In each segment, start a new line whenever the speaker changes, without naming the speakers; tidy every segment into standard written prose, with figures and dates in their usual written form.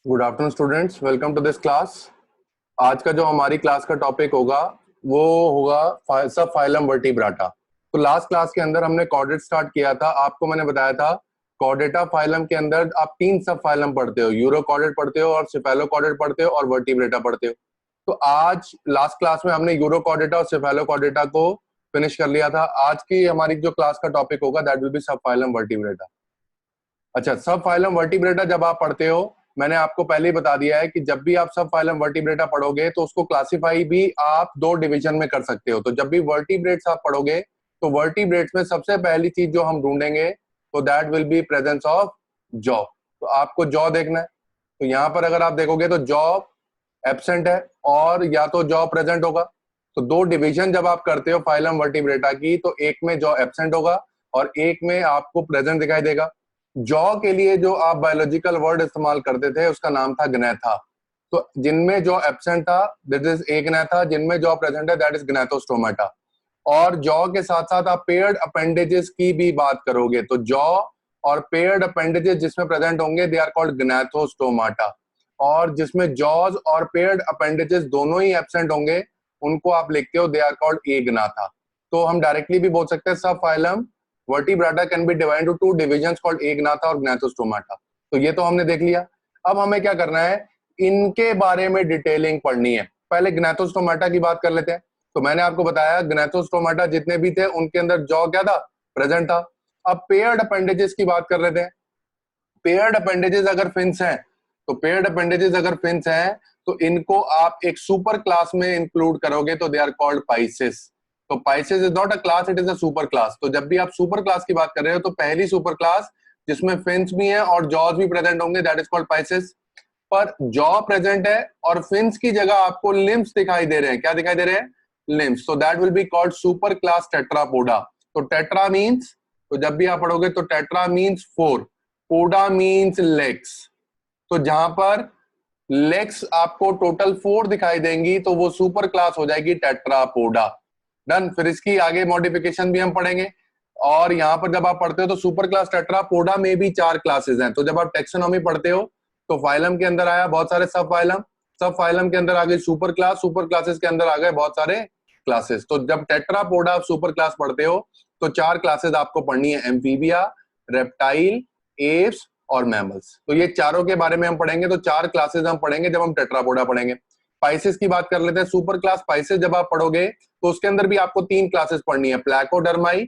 Good afternoon students, welcome to this class. आज का जो हमारी क्लास का टॉपिक होगा वो होगा सब फाइलम वर्टिब्राटा। तो लास्ट क्लास के अंदर हमने कॉर्डेट स्टार्ट किया था। आपको मैंने बताया था कॉर्डेटा फाइलम के अंदर आप तीन सब फाइलम पढ़ते हो, यूरोकॉर्डेट पढ़ते हो और सिफेलोकॉर्डेट पढ़ते हो और वर्टिब्रेटा पढ़ते हो। तो आज लास्ट क्लास में हमने यूरोकॉर्डेटा और सिफेलोकॉर्डेटा को फिनिश कर लिया था। आज की हमारी जो क्लास का टॉपिक होगा दैट विल बी सब फाइलम वर्टिब्रेटा। अच्छा, सब फाइलम वर्टिब्रेटा जब आप पढ़ते हो, मैंने आपको पहले ही बता दिया है कि जब भी आप सब फाइलम वर्टिब्रेटा पढ़ोगे तो उसको क्लासिफाई भी आप दो डिवीजन में कर सकते हो। तो जब भी वर्टिब्रेट्स आप पढ़ोगे तो वर्टिब्रेट्स में सबसे पहली चीज जो हम ढूंढेंगे तो that will B presence of jaw. तो आपको जॉ देखना है। तो यहाँ पर अगर आप देखोगे तो जॉ एब्सेंट है और या तो जॉ प्रेजेंट होगा। तो दो डिवीजन जब आप करते हो फाइलम वर्टिब्रेटा की, तो एक में जॉ एब्सेंट होगा और एक में आपको प्रेजेंट दिखाई देगा। जॉ के लिए जो आप बायोलॉजिकल वर्ड इस्तेमाल करते थे उसका नाम था ग्नैथा। तो जिनमें जॉ एब्सेंट था दैट इज ए ग्नैथा, जिनमें जॉ प्रेजेंट है दैट इज ग्नैथोस्टोमाटा। और जॉ के साथ साथ आप पेयर्ड अपेंडेजेस की भी बात करोगे तो जॉ और पेयर्ड अपेंडेजेस जिसमें प्रेजेंट होंगे दे आर कॉल्ड ग्नैथोस्टोमाटा। और जिसमें जॉज और पेयर्ड अपेंडेजेस दोनों ही एब्सेंट होंगे उनको आप लिखते हो दे आर कॉल्ड एग्नाथा। तो हम डायरेक्टली भी बोल सकते हैं सब phylum vertebrata can be divided to two divisions called agnatha और ग्नैथोस्टोमाटा। तो ये तो हमने देख लिया। अब हमें क्या करना है, इनके बारे में डिटेलिंग पढ़नी है। पहले ग्नैथोस्टोमाटा की बात कर लेते हैं। तो मैंने आपको बताया ग्नैथोस्टोमाटा जितने भी थे उनके अंदर जॉ क्या था, प्रेजेंट था। अब पेयर्ड अपेंडेजेस की बात कर लेते हैं। पेयर्ड अपेंडेजेस अगर फिन्स हैं तो पेयर्ड अपेंडेजेस अगर फिन्स हैं तो इनको आप एक सुपर क्लास में इंक्लूड करोगे तो दे आर कॉल्ड पाइसेस। तो Pisces is not a class, it is a super class. तो जब भी आप सुपर क्लास की बात कर रहे हो तो पहली सुपर क्लास जिसमें फिन्स भी हैं और जॉज भी प्रेजेंट होंगे दैट इज कॉल्ड पाइसेस। पर जॉ प्रेजेंट है और फिन्स की जगह आपको लिम्स दिखाई दे रहे हैं। क्या दिखाई दे रहे हैं? लिम्स। तो that will be called super class Tetrapoda. तो टेट्रा मींस, तो जब भी आप पढ़ोगे तो टेट्रा मींस फोर, पोडा मींस लेग्स। तो जहां पर लेग्स आपको टोटल फोर दिखाई देंगी तो वो सुपर क्लास हो जाएगी टेट्रापोडा। डन। फिर इसकी आगे मॉडिफिकेशन भी हम पढ़ेंगे। और यहां पर जब आप पढ़ते हो तो सुपर क्लास टेट्रापोडा में भी चार क्लासेस हैं। तो जब आप टेक्सोनॉमी पढ़ते हो तो फाइलम के अंदर आया बहुत सारे सब फाइलम, सब फाइलम के अंदर आ गए सुपर क्लास, सुपर क्लासेस के अंदर आ गए बहुत सारे क्लासेस। तो जब टेट्रापोडा आप सुपर क्लास पढ़ते हो तो चार क्लासेस आपको पढ़नी है, एम्फीबिया, रेप्टाइल, एप्स और मैमल्स। तो ये चारों के बारे में हम पढ़ेंगे। तो चार क्लासेस हम पढ़ेंगे जब हम टेट्रापोडा पढ़ेंगे। पाइसेस की बात कर लेते हैं। सुपर क्लास पाइसेस जब आप पढ़ोगे तो उसके अंदर भी आपको तीन क्लासेस पढ़नी है, प्लैकोडर्माई,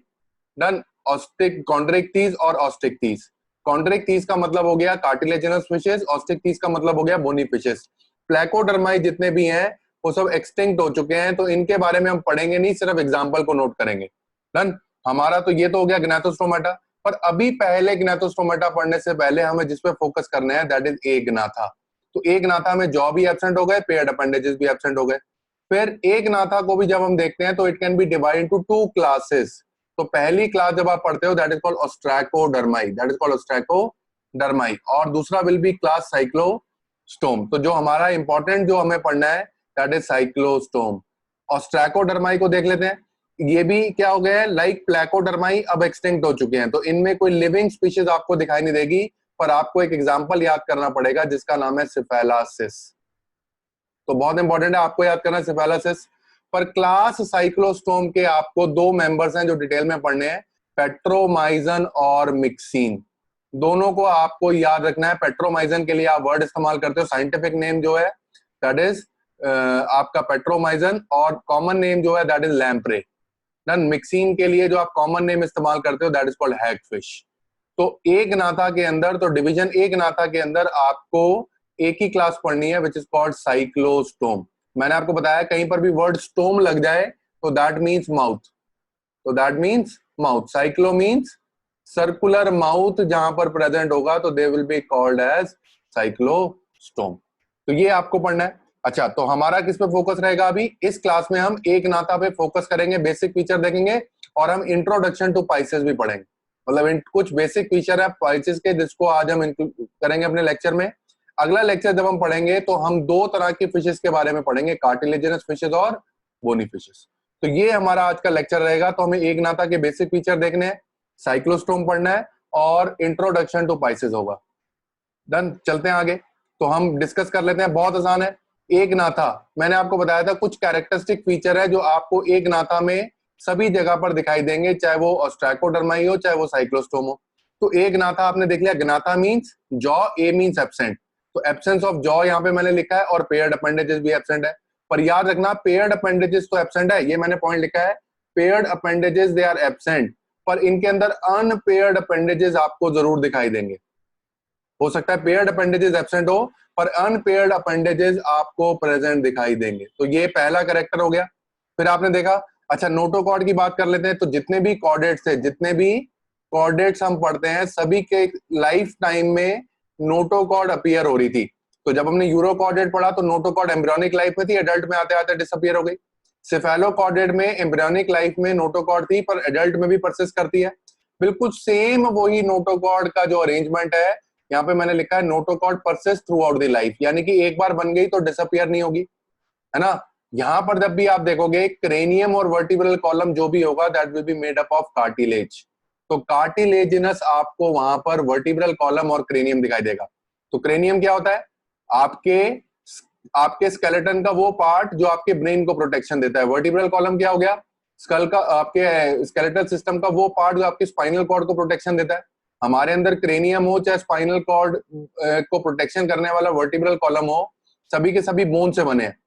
डन, ऑस्टिक कॉन्ड्रिक्टीज और ऑस्टिक्टीज। कॉन्ड्रिक्टीज का मतलब हो गया कार्टिलेजिनस फिशेस, ऑस्टिक्टीज का मतलब हो गया बोनी फिशेस। प्लैकोडर्माई जितने भी हैं वो सब एक्सटिंक्ट हो चुके हैं तो इनके बारे में हम पढ़ेंगे नहीं, सिर्फ एग्जाम्पल को नोट करेंगे। डन। हमारा तो ये तो हो गया ग्नैथोस्टोमाटा। पर अभी पहले ग्नैथोस्टोमाटा पढ़ने से पहले हमें जिस पे फोकस करना है दैट इज एग्नाथा। तो एग्नाथा में जॉ भी एब्सेंट हो गए, पेयर्ड अपेंडेजेस भी एब्सेंट हो गए। फिर एग्नाथा को भी जब हम देखते हैं तो it can be divided into two classes. तो पहली क्लास जब आप पढ़ते हो that is called Ostracodermi, that is called Ostracodermi. और दूसरा विल बी क्लास साइक्लोस्टोम। तो जो हमारा इंपॉर्टेंट जो हमें पढ़ना है दैट इज साइक्लोस्टोम। ऑस्ट्रैकोडर्माई को देख लेते हैं। ये भी क्या हो गया है, लाइक प्लैकोडर्माई अब एक्सटिंक्ट हो चुके हैं तो इनमें कोई लिविंग स्पीशीज आपको दिखाई नहीं देगी। पर आपको एक एग्जांपल याद करना पड़ेगा जिसका नाम है सिफेलासिस। तो बहुत इंपॉर्टेंट है आपको याद करना सिफेलासिस। पर क्लास साइक्लोस्टोम के आपको दो मेंबर्स हैं जो डिटेल में पढ़ने हैं, पेट्रोमाइजन और मिक्सिन। दोनों को आपको याद रखना है। पेट्रोमाइजन के लिए आप वर्ड इस्तेमाल करते हो, साइंटिफिक नेम जो है दैट इज आपका पेट्रोमाइजन और कॉमन नेम जो है that is lamprey. Done. Mixing के लिए जो आप कॉमन नेम इस्तेमाल करते हो दैट इज कॉल्ड हैगफिश। तो एक नाथा के अंदर, तो डिवीजन एक नाथा के अंदर आपको एक ही क्लास पढ़नी है विच इज कॉल्ड साइक्लोस्टोम। मैंने आपको बताया कहीं पर भी वर्ड स्टोम लग जाए तो दैट मींस माउथ। तो that means mouth. Cyclo means circular mouth जहां पर प्रेजेंट होगा तो they will be called as cyclostome. तो ये आपको पढ़ना है। अच्छा, तो हमारा किस पे फोकस रहेगा अभी इस क्लास में? हम एक नाथा पे फोकस करेंगे, बेसिक फीचर देखेंगे और हम इंट्रोडक्शन टू पाइसेस भी पढ़ेंगे। मतलब कुछ बेसिक फीचर है पाइसेस के जिसको आज हम करेंगे अपने लेक्चर में। अगला लेक्चर जब हम पढ़ेंगे तो हम दो तरह की फिशेस के बारे में पढ़ेंगे, कार्टिलेजिनस फिशेस और बोनी फिशेस। तो ये हमारा आज का लेक्चर रहेगा। तो हमें एक नाथा के बेसिक फीचर देखने हैं, साइक्लोस्टोम पढ़ना है और इंट्रोडक्शन टू पाइसेस होगा। डन। चलते हैं आगे। तो हम डिस्कस कर लेते हैं, बहुत आसान है। एक नाथा, मैंने आपको बताया था कुछ कैरेक्टरिस्टिक फीचर है जो आपको एक नाथा में सभी जगह पर दिखाई देंगे, चाहे वो ऑस्ट्रैकोडर्मा हो चाहे वो साइक्लोस्टोम हो। तो एक नाथा आपने देख लिया, ग्नाथा मींस जॉ, ए मींस एब्सेंट, तो एब्सेंस ऑफ जॉ यहाँ पे मैंने लिखा है, और पेयर्ड अपेंडेजेस भी एब्सेंट है। पर याद रखना पेयर्ड अपेंडेजेस तो एब्सेंट है, ये मैंने पॉइंट लिखा है, paired appendages they are absent, पर इनके अंदर अनपेयर्ड अपेंडेजेस आपको जरूर दिखाई देंगे। हो सकता है पेयर्ड अपेंडेजेस एब्सेंट हो पर अनपेयर्ड अपेंडेजेस आपको प्रेजेंट दिखाई देंगे। तो ये पहला कैरेक्टर हो गया। फिर आपने देखा, अच्छा नोटोकॉर्ड की बात कर लेते हैं। तो जितने भी कॉर्डेट्स थे, जितने भी कॉर्डेट्स हम पढ़ते हैं, सभी के लाइफ टाइम में नोटोकॉर्ड अपीयर हो रही थी। तो जब हमने यूरोकॉर्डेट पढ़ा तो नोटोकॉर्ड एम्ब्रियोनिक लाइफ में थी, एडल्ट में आते आते डिसअपीयर हो गई। सेफेलोकॉर्डेट में एम्ब्रियोनिक लाइफ में नोटोकॉर्ड थी पर एडल्ट में भी परसिस्ट करती है। बिल्कुल सेम वही नोटोकॉर्ड का जो अरेंजमेंट है, यहाँ पे मैंने लिखा है notochord persist through out the life, यानी कि एक बार बन गई तो डिसअपीयर नहीं होगी, है ना। यहाँ पर जब भी आप देखोगे क्रेनियम और वर्टिब्रल कॉलम जो भी होगा that will be made up of cartilage. तो कार्टिलेजिनस आपको वहां पर वर्टिब्रल कॉलम और क्रेनियम दिखाई देगा। तो क्रेनियम क्या होता है, आपके आपके स्केलेटन का वो पार्ट जो आपके ब्रेन को प्रोटेक्शन देता है। वर्टिब्रल कॉलम क्या हो गया, स्कल का, आपके स्केलेटल सिस्टम का वो पार्ट जो आपके स्पाइनल कॉर्ड को प्रोटेक्शन देता है। हमारे अंदर क्रेनियम हो चाहे स्पाइनल कॉर्ड को प्रोटेक्शन करने वाला वर्टिब्रल कॉलम हो, सभी के सभी बोन से बने हैं,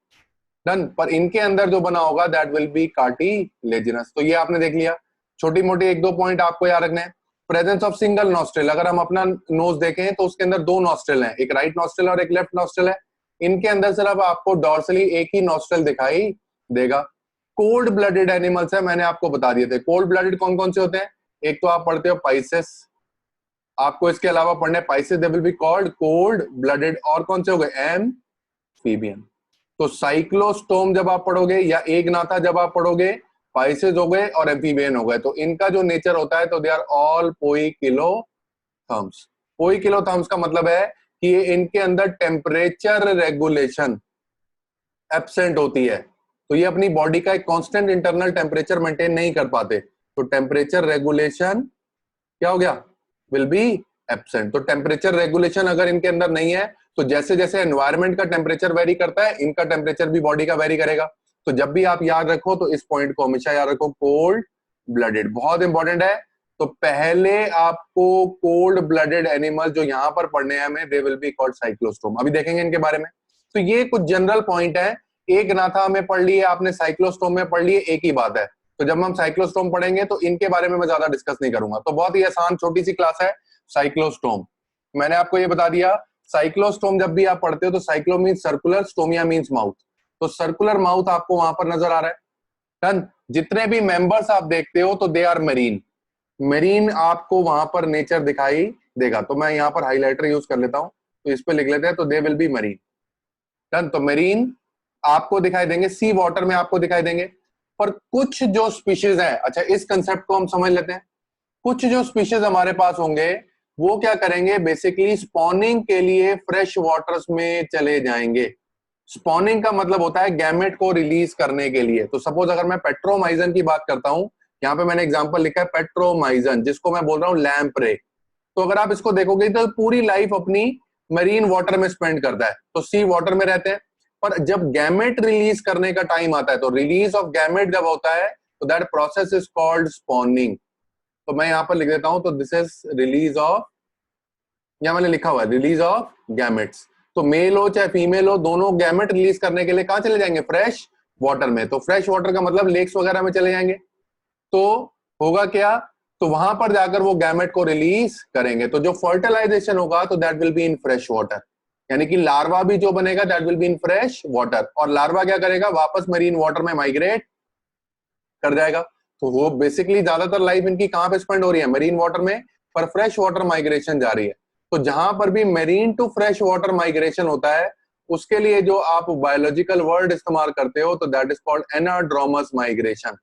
डन। पर इनके अंदर जो बना होगा दैट विल बी कार्टिलेजिनस। तो ये आपने देख लिया। छोटी मोटी एक दो पॉइंट आपको याद रखने हैं। प्रेजेंस ऑफ सिंगल नॉस्ट्रिल, अगर हम अपना नोज देखें तो उसके अंदर दो नॉस्ट्रिल हैं, एक राइट नॉस्ट्रिल और एक लेफ्ट नॉस्ट्रिल है। इनके अंदर सिर्फ आपको डॉर्सली एक ही नॉस्ट्रिल दिखाई देगा। कोल्ड ब्लडेड एनिमल्स है, मैंने आपको बता दिए थे। कोल्ड ब्लडेड कौन कौन से होते हैं, एक तो आप पढ़ते हो पाइसेस, आपको इसके अलावा पढ़ने Pisces they will be called cold blooded, और कौन से हो गए, एम्फीबियन। तो साइक्लोस्टोम जब आप पढ़ोगे या एग्नाथा जब आप पढ़ोगे, पाइसेस हो गए और एम्फीबियन हो गए। तो इनका जो नेचर होता है तो they are all poikilotherms. Poikilotherms का मतलब है कि ये इनके अंदर टेम्परेचर रेगुलेशन एब्सेंट होती है, तो ये अपनी बॉडी का एक कांस्टेंट इंटरनल टेम्परेचर मेंटेन नहीं कर पाते। तो टेम्परेचर रेगुलेशन क्या हो गया, विल बी एब्सेंट। तो टेम्परेचर रेगुलेशन अगर इनके अंदर नहीं है तो जैसे जैसे एनवायरनमेंट का टेम्परेचर वेरी करता है, इनका टेम्परेचर भी बॉडी का वेरी करेगा। तो जब भी आप याद रखो तो इस पॉइंट को हमेशा याद रखो, कोल्ड ब्लडेड बहुत इंपॉर्टेंट है। तो पहले आपको कोल्ड ब्लडेड एनिमल जो यहां पर पढ़ने हैं हमें, दे विल बी कॉल्ड साइक्लोस्टोम, अभी देखेंगे इनके बारे में। तो ये कुछ जनरल पॉइंट है, एक नाथा में पढ़ लिए आपने, साइक्लोस्टोम में पढ़ लिए, एक ही बात है। तो जब हम साइक्लोस्टोम पढ़ेंगे तो इनके बारे में मैं ज्यादा डिस्कस नहीं करूंगा। तो बहुत ही आसान छोटी सी क्लास है साइक्लोस्टोम। मैंने आपको ये बता दिया, साइक्लोस्टोम जब भी आप पढ़ते हो तो cyclo means circular, stomia means mouth. तो सर्कुलर माउथ आपको वहां पर नजर आ रहा है, डन। जितने भी मेंबर्स आप देखते हो तो दे आर मेरीन, मेरीन आपको वहां पर नेचर दिखाई देगा। तो मैं यहाँ पर हाइलाइटर यूज कर लेता हूं, तो इस पे लिख लेते हैं, तो they will B marine, done. तो मेरीन आपको दिखाई देंगे, सी वाटर में आपको दिखाई देंगे। पर कुछ जो स्पीशीज है, अच्छा इस कंसेप्ट को हम समझ लेते हैं। कुछ जो स्पीशीज हमारे पास होंगे वो क्या करेंगे, बेसिकली स्पॉनिंग के लिए फ्रेश वाटर्स में चले जाएंगे। स्पॉनिंग का मतलब होता है गैमेट को रिलीज करने के लिए। तो सपोज अगर मैं पेट्रोमाइजन की बात करता हूं, यहाँ पे मैंने एग्जांपल लिखा है पेट्रोमाइजन, जिसको मैं बोल रहा हूँ लैम्प्रे। तो अगर आप इसको देखोगे तो पूरी लाइफ अपनी मरीन वाटर में स्पेंड करता है, तो सी वाटर में रहते हैं। पर जब गैमेट रिलीज करने का टाइम आता है, तो रिलीज ऑफ गैमेट जब होता है तो that process is called spawning. तो मैं यहाँ पर लिख देता हूं, तो दिस इज रिलीज ऑफ, यहाँ मैंने लिखा हुआ है रिलीज ऑफ गैमेट्स। तो मेल हो चाहे फीमेल हो, दोनों गैमेट रिलीज करने के लिए कहां चले जाएंगे, फ्रेश वाटर में। तो फ्रेश वाटर का मतलब लेक्स वगैरह में चले जाएंगे। तो होगा क्या, तो वहां पर जाकर वो गैमेट को रिलीज करेंगे। तो जो फर्टिलाइजेशन होगा तो that will be in fresh water, यानी कि लार्वा भी जो बनेगा that will be in fresh water. और लार्वा क्या करेगा, वापस मरीन वाटर में माइग्रेट कर जाएगा। तो वो बेसिकली ज्यादातर लाइफ इनकी कहां पे स्पेंड हो रही है, मरीन वाटर में, पर फ्रेश वाटर माइग्रेशन जा रही है। तो जहां पर भी marine to fresh water migration होता है, उसके लिए जो आप बायोलॉजिकल वर्ड इस्तेमाल करते हो तो that is called anadromous migration.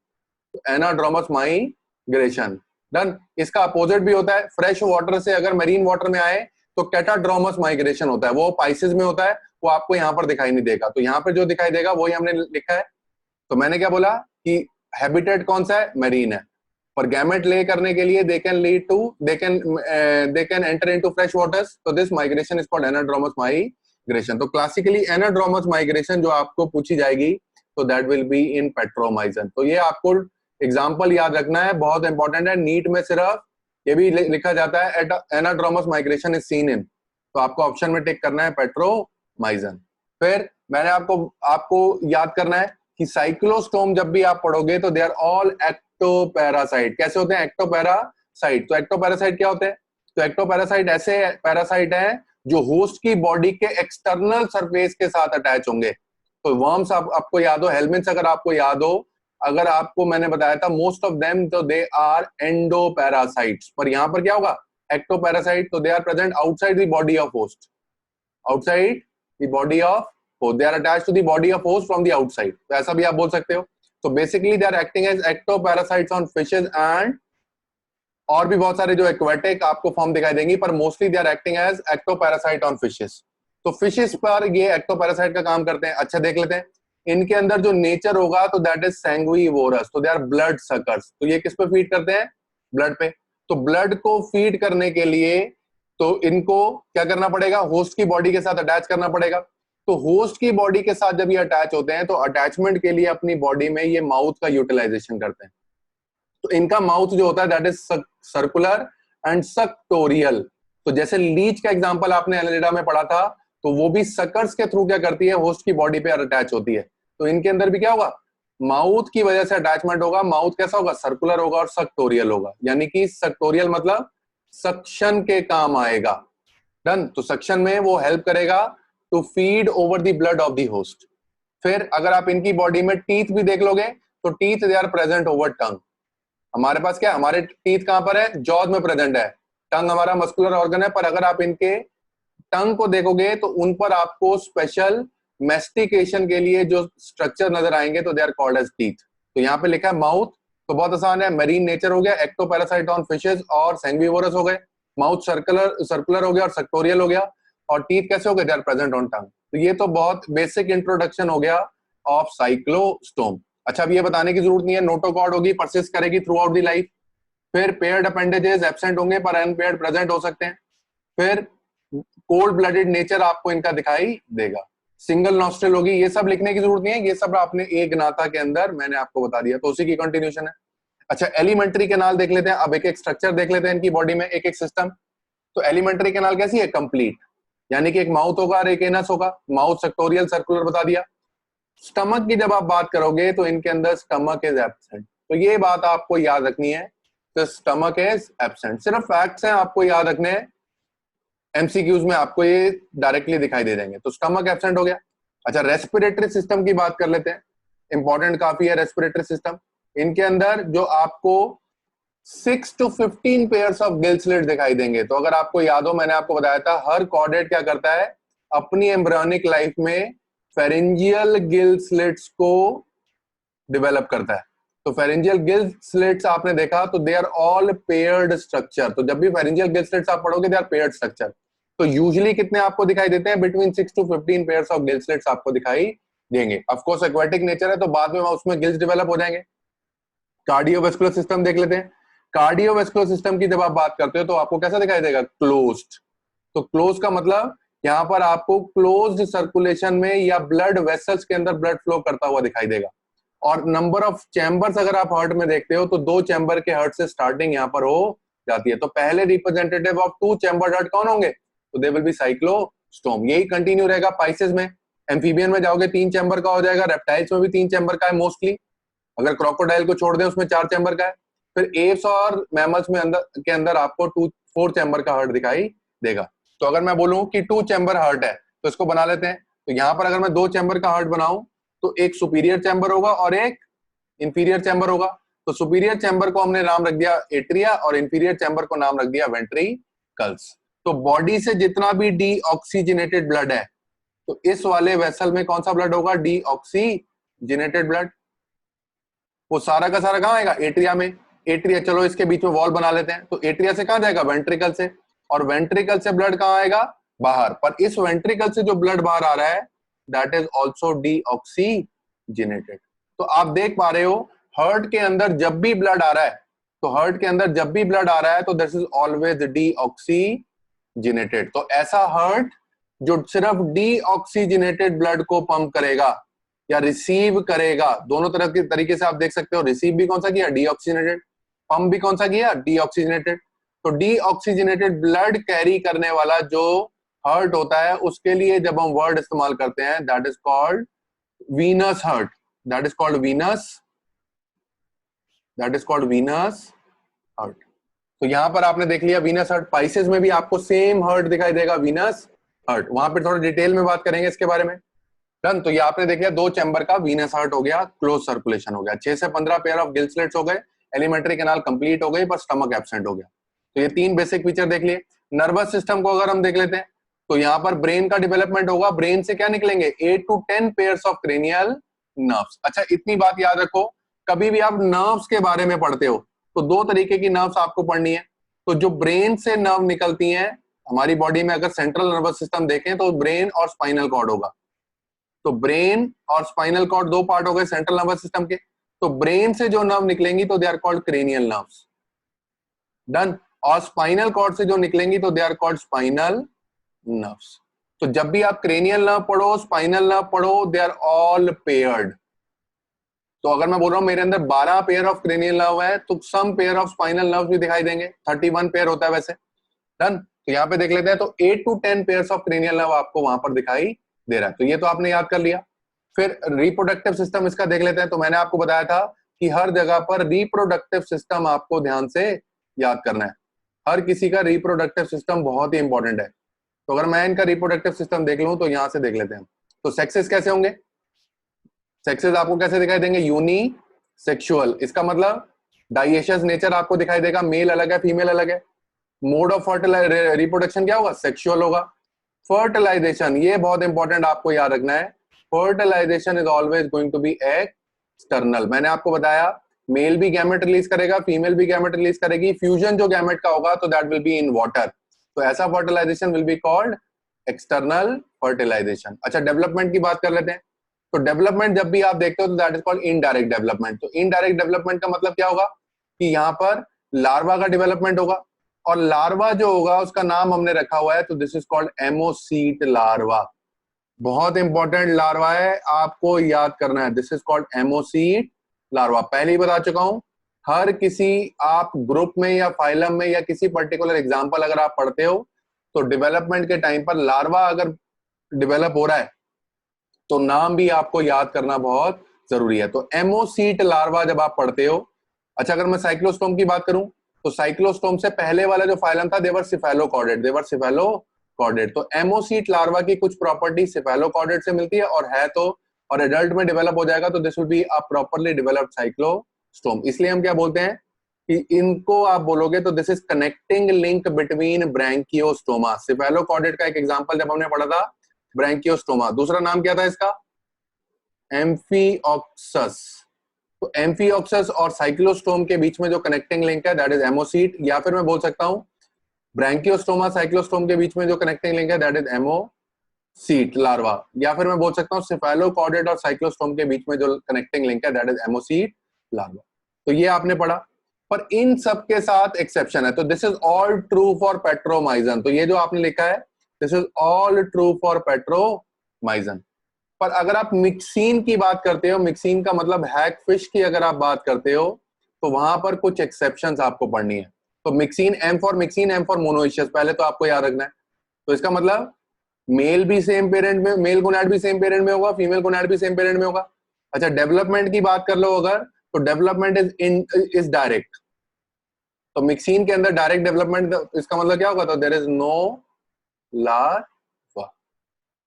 Anadromous migration, done. इसका अपोजिट भी होता है, फ्रेश वाटर से अगर मरीन वाटर में आए तो कैटाड्रोमस माइग्रेशन होता है, वो पाइसेस में होता है, वो आपको यहाँ पर दिखाई नहीं देगा। तो यहाँ पर जो दिखाई देगा वही हमने लिखा है। तो मैंने क्या बोला कि हैबिटेट कौन सा है, मरीन है। पर गैमेट ले करने के लिए they can enter into fresh waters, तो this migration is called anadromous migration. Migration. तो क्लासिकली एनाड्रोमस माइग्रेशन जो आपको पूछी जाएगी तो that will be in Petromyzon. तो ये आपको एग्जांपल याद रखना है, बहुत इंपॉर्टेंट है। नीट में सिर्फ ये भी लिखा जाता है एनाड्रोमस माइग्रेशन इज सीन इन, तो आपको ऑप्शन में टिक करना है पेट्रोमाइजन। फिर मैंने आपको याद करना है कि साइक्लोस्टोम जब भी आप पढ़ोगे तो दे आर ऑल एक्टोपैरासाइट। कैसे होते हैं एक्टोपैरासाइट? तो एक्टोपैरासाइट क्या होते हैं? तो एक्टोपैरासाइट ऐसे पैरासाइट हैं जो होस्ट की बॉडी के एक्सटर्नल सरफेस के साथ अटैच होंगे। तो वर्म्स आपको याद हो, हेलमिंथ्स अगर आपको याद हो, अगर आपको मैंने बताया था मोस्ट ऑफ देम तो दे आर एंडोपैरासाइट्स, पर यहां पर क्या होगा एक्टोपैरासाइट, तो they are present outside the body of host, outside the body of host, they are attached to the body of host from the outside. तो ऐसा भी आप बोल सकते हो। तो basically they are acting as ectoparasites on fishes and और भी बहुत सारे जो एक्वेटिक आपको फॉर्म दिखाई देंगी, पर mostly they are acting as ectoparasite on fishes. तो फिशेस पर ये एक्टोपैरासाइट का काम करते हैं। अच्छा देख लेते हैं इनके अंदर जो नेचर होगा, तो दैट इज सैंग्विवोरस, तो दे आर ब्लड सकर्स। तो ये किस पे फीड करते हैं? ब्लड पे। तो ब्लड को फीड करने के लिए तो इनको क्या करना पड़ेगा? होस्ट की बॉडी के साथ अटैच करना पड़ेगा। तो होस्ट की बॉडी के साथ जब ये अटैच होते हैं तो अटैचमेंट के लिए अपनी बॉडी में ये माउथ का यूटिलाइजेशन करते हैं। तो इनका माउथ जो होता है दैट इज सर्कुलर एंड सक्टोरियल। तो जैसे लीच का एग्जांपल आपने एनालिडा में पढ़ा था, तो वो भी सकर्स के थ्रू क्या करती है? होस्ट की बॉडी पे अटैच होती है। तो इनके अंदर भी क्या होगा? माउथ की वजह से अटैचमेंट होगा। माउथ कैसा होगा? सर्कुलर होगा और सक्टोरियल होगा, यानी कि सक्टोरियल मतलब सक्शन के काम आएगा। डन। तो सक्शन में वो हेल्प करेगा to feed over the blood of the host. फिर अगर आप इनकी बॉडी में टीथ भी देख लोगे तो teeth they are present over tongue. हमारे पास क्या, हमारे टीथ कहां पर है? जॉज में प्रेजेंट है। टंग हमारा मस्कुलर ऑर्गन है, पर अगर आप इनके टंग को देखोगे तो उन पर आपको स्पेशल मेस्टिकेशन के लिए जो स्ट्रक्चर नजर आएंगे, तो they are called as teeth. तो यहाँ पे लिखा है माउथ, तो बहुत आसान है। मरीन नेचर हो गया, एक्टोपैरासाइट ऑन फिशेस और सैंग्विवोरस हो गए। माउथ सर्कुलर हो गया और सेक्टोरियल हो गया। और टीथ कैसे हो गए? They are present on tongue. तो ये तो बहुत बेसिक इंट्रोडक्शन हो गया ऑफ साइक्लोस्टोम। अच्छा, अब ये बताने की जरूरत नहीं है, नोटोकॉर्ड होगी, परसिस्ट करेगी थ्रू आउट दी लाइफ। फिर पेयर्ड अपेंडेजेस एब्सेंट होंगे पर अनपेयर्ड प्रेजेंट हो सकते हैं। फिर कोल्ड ब्लडेड नेचर आपको इनका दिखाई देगा। सिंगल नॉस्ट्रिल होगी। ये सब लिखने की जरूरत नहीं है, ये सब आपने एक नाता के अंदर मैंने आपको बता दिया, तो उसी की कंटिन्यूशन है। अच्छा, एलिमेंट्री कैनाल देख लेते हैं। अब एक एक स्ट्रक्चर देख लेते हैं इनकी बॉडी में, एक एक सिस्टम। तो एलिमेंट्री कैनाल कैसी है? कंप्लीट, यानी कि एक माउथ होगा और एक एनस होगा। माउथ सेक्टोरियल सर्कुलर बता दिया। स्टमक की जब आप बात करोगे तो इनके अंदर स्टमक इज एब्सेंट, तो ये बात आपको याद रखनी है। तो स्टमक इज एब्सेंट, सिर्फ फैक्ट्स हैं आपको याद रखने हैं, एमसीक्यूज में आपको ये डायरेक्टली दिखाई दे देंगे। तो स्टमक एब्सेंट हो गया। अच्छा, रेस्पिरेटरी सिस्टम की बात कर लेते हैं, इंपॉर्टेंट काफी है रेस्पिरेटरी सिस्टम। इनके अंदर जो आपको 6 to 15 pairs of Gill slit दिखाई देंगे। तो अगर आपको याद हो, मैंने आपको बताया था हर कॉर्डेट क्या करता है अपनी एम्ब्रियोनिक लाइफ में, फेरेंजियल गिल स्लिट्स को डेवलप करता है। तो फेरेंजियल गिल स्लिट्स आपने देखा तो they are all paired structure. तो जब भी फेरेंजियल गिल स्लिट्स आप पढ़ोगे दे आर पेयर्ड स्ट्रक्चर। तो यूजुअली कितने आपको दिखाई देते हैं? Between 6 to 15 pairs of gill slits आपको दिखाई देंगे। ऑफ कोर्स एक्वेटिक नेचर है तो बाद में उसमें गिल्स डेवलप हो जाएंगे। कार्डियोवास्कुलर सिस्टम देख लेते हैं। कार्डियोवास्कुलर सिस्टम की जब आप बात करते हो तो आपको कैसा दिखाई देगा? क्लोज्ड। तो क्लोज का मतलब यहाँ पर आपको क्लोज्ड सर्कुलेशन में या ब्लड वेसल्स के अंदर ब्लड फ्लो करता हुआ दिखाई देगा। और नंबर ऑफ चैम्बर्स अगर आप हार्ट में देखते हो तो 2 चैम्बर के हार्ट से स्टार्टिंग यहाँ पर हो जाती है। तो पहले रिप्रेजेंटेटिव ऑफ 2 चैम्बर हार्ट कौन होंगे? तो दे विल बी साइक्लोस्टोम। यही कंटिन्यू रहेगा पाइसेस में। एम्फीबियन में जाओगे 3 चैम्बर का हो जाएगा, रेप्टाइल्स में भी 3 चैम्बर का है मोस्टली, अगर क्रोकोडाइल को छोड़ दें उसमें 4 चैम्बर का है। फिर एप्स और मैमल्स में अंदर आपको 4 चैम्बर का हार्ट दिखाई देगा। तो अगर मैं बोलूं कि 2 चैम्बर हार्ट है तो इसको बना लेते हैं। तो यहाँ पर अगर मैं 2 चैम्बर का हार्ट बनाऊं तो एक सुपीरियर चैम्बर होगा और एक इंफीरियर चैम्बर होगा। तो सुपीरियर चैम्बर को हमने नाम रख दिया एट्रिया और इंफीरियर चैम्बर को नाम रख दिया वेंट्रिकल्स। तो बॉडी से जितना भी डीऑक्सीजनेटेड ब्लड है तो इस वाले वेसल में कौन सा ब्लड होगा? Deoxygenated blood. वो सारा का सारा कहां आएगा? एट्रिया में। एट्रिया, चलो इसके बीच में वॉल बना लेते हैं। तो एट्रिया से कहां जाएगा? वेंट्रिकल से। और वेंट्रिकल से ब्लड कहां आएगा? बाहर। पर इस वेंट्रिकल से जो ब्लड बाहर आ रहा है दैट इज ऑल्सो डीऑक्सीजनेटेड। तो आप देख पा रहे हो हार्ट के अंदर जब भी ब्लड आ रहा है, तो हार्ट के अंदर जब भी ब्लड आ रहा है तो दिस इज ऑलवेज डीऑक्सीजनेटेड। तो ऐसा हार्ट जो सिर्फ डीऑक्सीजनेटेड ब्लड को पंप करेगा या रिसीव करेगा, दोनों तरह के तरीके से आप देख सकते हो। रिसीव भी कौन सा किया, डीऑक्सीजनेटेड, पंप भी कौन सा किया, डीऑक्सीजनेटेड। तो डीऑक्सीजनेटेड ब्लड कैरी करने वाला जो हार्ट होता है, उसके लिए जब हम वर्ड इस्तेमाल करते हैं, that is called venous heart, that is called Venus, that is called Venus heart. तो यहां पर आपने देख लिया वीनस हार्ट। पाइसेस में भी आपको सेम हार्ट दिखाई देगा, वीनस हार्ट। वहां पर थोड़ा डिटेल में बात करेंगे इसके बारे में। डन। तो ये आपने देख लिया 2 चैम्बर का वीनस हार्ट हो गया, क्लोज सर्कुलेशन हो गया। 6 से 15 पेयर ऑफ गिल स्लिट्स हो गए, एलिमेंट्री कैनाल कंप्लीट हो गई, पर स्टमक एब्सेंट हो गया। तो ये 3 बेसिक फीचर देख लिए। नर्वस सिस्टम को अगर हम देख लेते हैं, तो यहाँ पर ब्रेन का डेवलपमेंट होगा। ब्रेन से क्या निकलेंगे, 8 to 10 pairs of cranial nerves. अच्छा, इतनी बात याद रखो, कभी भी आप नर्व्स के बारे में पढ़ते हो तो 2 तरीके की नर्व्स आपको पढ़नी है। तो जो ब्रेन से नर्व निकलती हैं हमारी बॉडी में, अगर सेंट्रल नर्वस सिस्टम देखें तो ब्रेन और स्पाइनल कॉर्ड होगा। तो ब्रेन और स्पाइनल कॉर्ड 2 पार्ट हो गए सेंट्रल नर्वस सिस्टम के। तो ब्रेन से जो नर्व निकलेंगी तो they are called cranial nerves. Done. और स्पाइनल कॉर्ड से जो निकलेंगी तो they are called spinal nerves. तो जब भी आप क्रेनियल नर्व पढ़ो, स्पाइनल नर्व पढ़ो, दे आर ऑल पेयर्ड। तो अगर मैं बोल रहा हूं मेरे अंदर 12 पेयर ऑफ क्रेनियल नर्व है, तो सम पेयर ऑफ स्पाइनल नर्व भी दिखाई देंगे। 31 पेयर होता है वैसे। डन। तो यहाँ पे देख लेते हैं, तो 8 to 10 pairs of cranial nerve आपको वहां पर दिखाई दे रहा है। तो ये तो आपने याद कर लिया। फिर रिप्रोडक्टिव सिस्टम इसका देख लेते हैं। तो मैंने आपको बताया था कि हर जगह पर रिप्रोडक्टिव सिस्टम आपको ध्यान से याद करना है। हर किसी का रिप्रोडक्टिव सिस्टम बहुत ही इंपॉर्टेंट है। तो अगर मैं इनका रिप्रोडक्टिव सिस्टम देख लूं तो यहां से देख लेते हैं। तो सेक्सेस कैसे होंगे, सेक्सेस आपको कैसे दिखाई देंगे, यूनी सेक्सुअल। इसका मतलब डाइएशियस नेचर आपको दिखाई देगा, मेल अलग है फीमेल अलग है। मोड ऑफ रिप्रोडक्शन क्या होगा, सेक्सुअल होगा। फर्टिलाइजेशन, ये बहुत इंपॉर्टेंट आपको याद रखना है, fertilization is always going to be external. मैंने आपको बताया मेल भी गैमेट रिलीज करेगा, फीमेल भी गैमेट रिलीज करेगी। फ्यूजन जो गैमेट का होगा तो that will be in water. तो ऐसा fertilization will be called external fertilization. अच्छा, डेवलपमेंट की बात कर लेते हैं। तो डेवलपमेंट जब भी आप देखते हो तो that is called indirect development. तो इनडायरेक्ट डेवलपमेंट का मतलब क्या होगा कि यहाँ पर लार्वा का डेवलपमेंट होगा, और लार्वा जो होगा उसका नाम हमने रखा हुआ है, तो this is called ammocoete larva. बहुत इंपॉर्टेंट लार्वा है, आपको याद करना है। This is called ammocoete larva. पहले ही बता चुका हूं, हर किसी आप ग्रुप में या फाइलम में या किसी पर्टिकुलर एग्जाम्पल अगर आप पढ़ते हो तो डेवलपमेंट के टाइम पर लार्वा अगर डेवलप हो रहा है तो नाम भी आपको याद करना बहुत जरूरी है। तो एमोसीट लार्वा जब आप पढ़ते हो। अच्छा, अगर मैं साइक्लोस्टोम की बात करूं तो साइक्लोस्टोम से पहले वाला जो फाइलम था देवर सिफेलोकॉर्डेट, देवर सिफेलोकॉर्डेट। तो एमोसीट लार्वा की कुछ प्रॉपर्टी सिफेलोकॉर्डेट से मिलती है, और है तो और एडल्ट में डेवलप हो जाएगा तो this will be a properly developed cyclostome. इसलिए हम क्या बोलते हैं कि इनको आप बोलोगे तो this is connecting link between Branchiostoma. Cephalochordate का एक एग्जांपल जब हमने पढ़ा था ब्रैंकियोस्टोमा, दूसरा नाम क्या था इसका, एम्फीऑक्सस। तो एम्फीऑक्सस और साइक्लोस्टोम के बीच में जो कनेक्टिंग लिंक है दैट इज एमोसीट, या फिर मैं बोल सकता हूं ब्रैंकियोस्टोमा साइक्लोस्टोम के बीच में जो कनेक्टिंग लिंक है दैट इज एमोसीट लार्वा, या फिर मैं बोल सकता हूं सिफेलोकॉर्डेट और साइक्लोस्टोम के बीच में जो कनेक्टिंग लिंक है दैट इज एमोसीट लार्वा। तो ये आपने पढ़ा, पर इन सब के साथ एक्सेप्शन है। तो this is all true for Petromyzon. तो ये जो आपने लिखा है this is all true for Petromyzon. पर अगर आप मिक्सिन की बात करते हो, मिक्सिन का मतलब हैग फिश की अगर आप बात करते हो, तो वहां पर कुछ एक्सेप्शंस आपको पढ़नी है। तो Myxine, M for Myxine, M for monoecious, पहले तो आपको याद रखना है। तो इसका मतलब मेल भी सेम पेरेंट में, मेल गोनैड भी सेम पेरेंट में होगा, फीमेल गोनैड भी सेम पेरेंट में होगा। अच्छा, डेवलपमेंट की बात कर लो अगर, तो डेवलपमेंट इज डायरेक्ट। तो मिक्सिन के अंदर डायरेक्ट डेवलपमेंट, इसका मतलब क्या होगा, तो देयर इज नो लार्वा।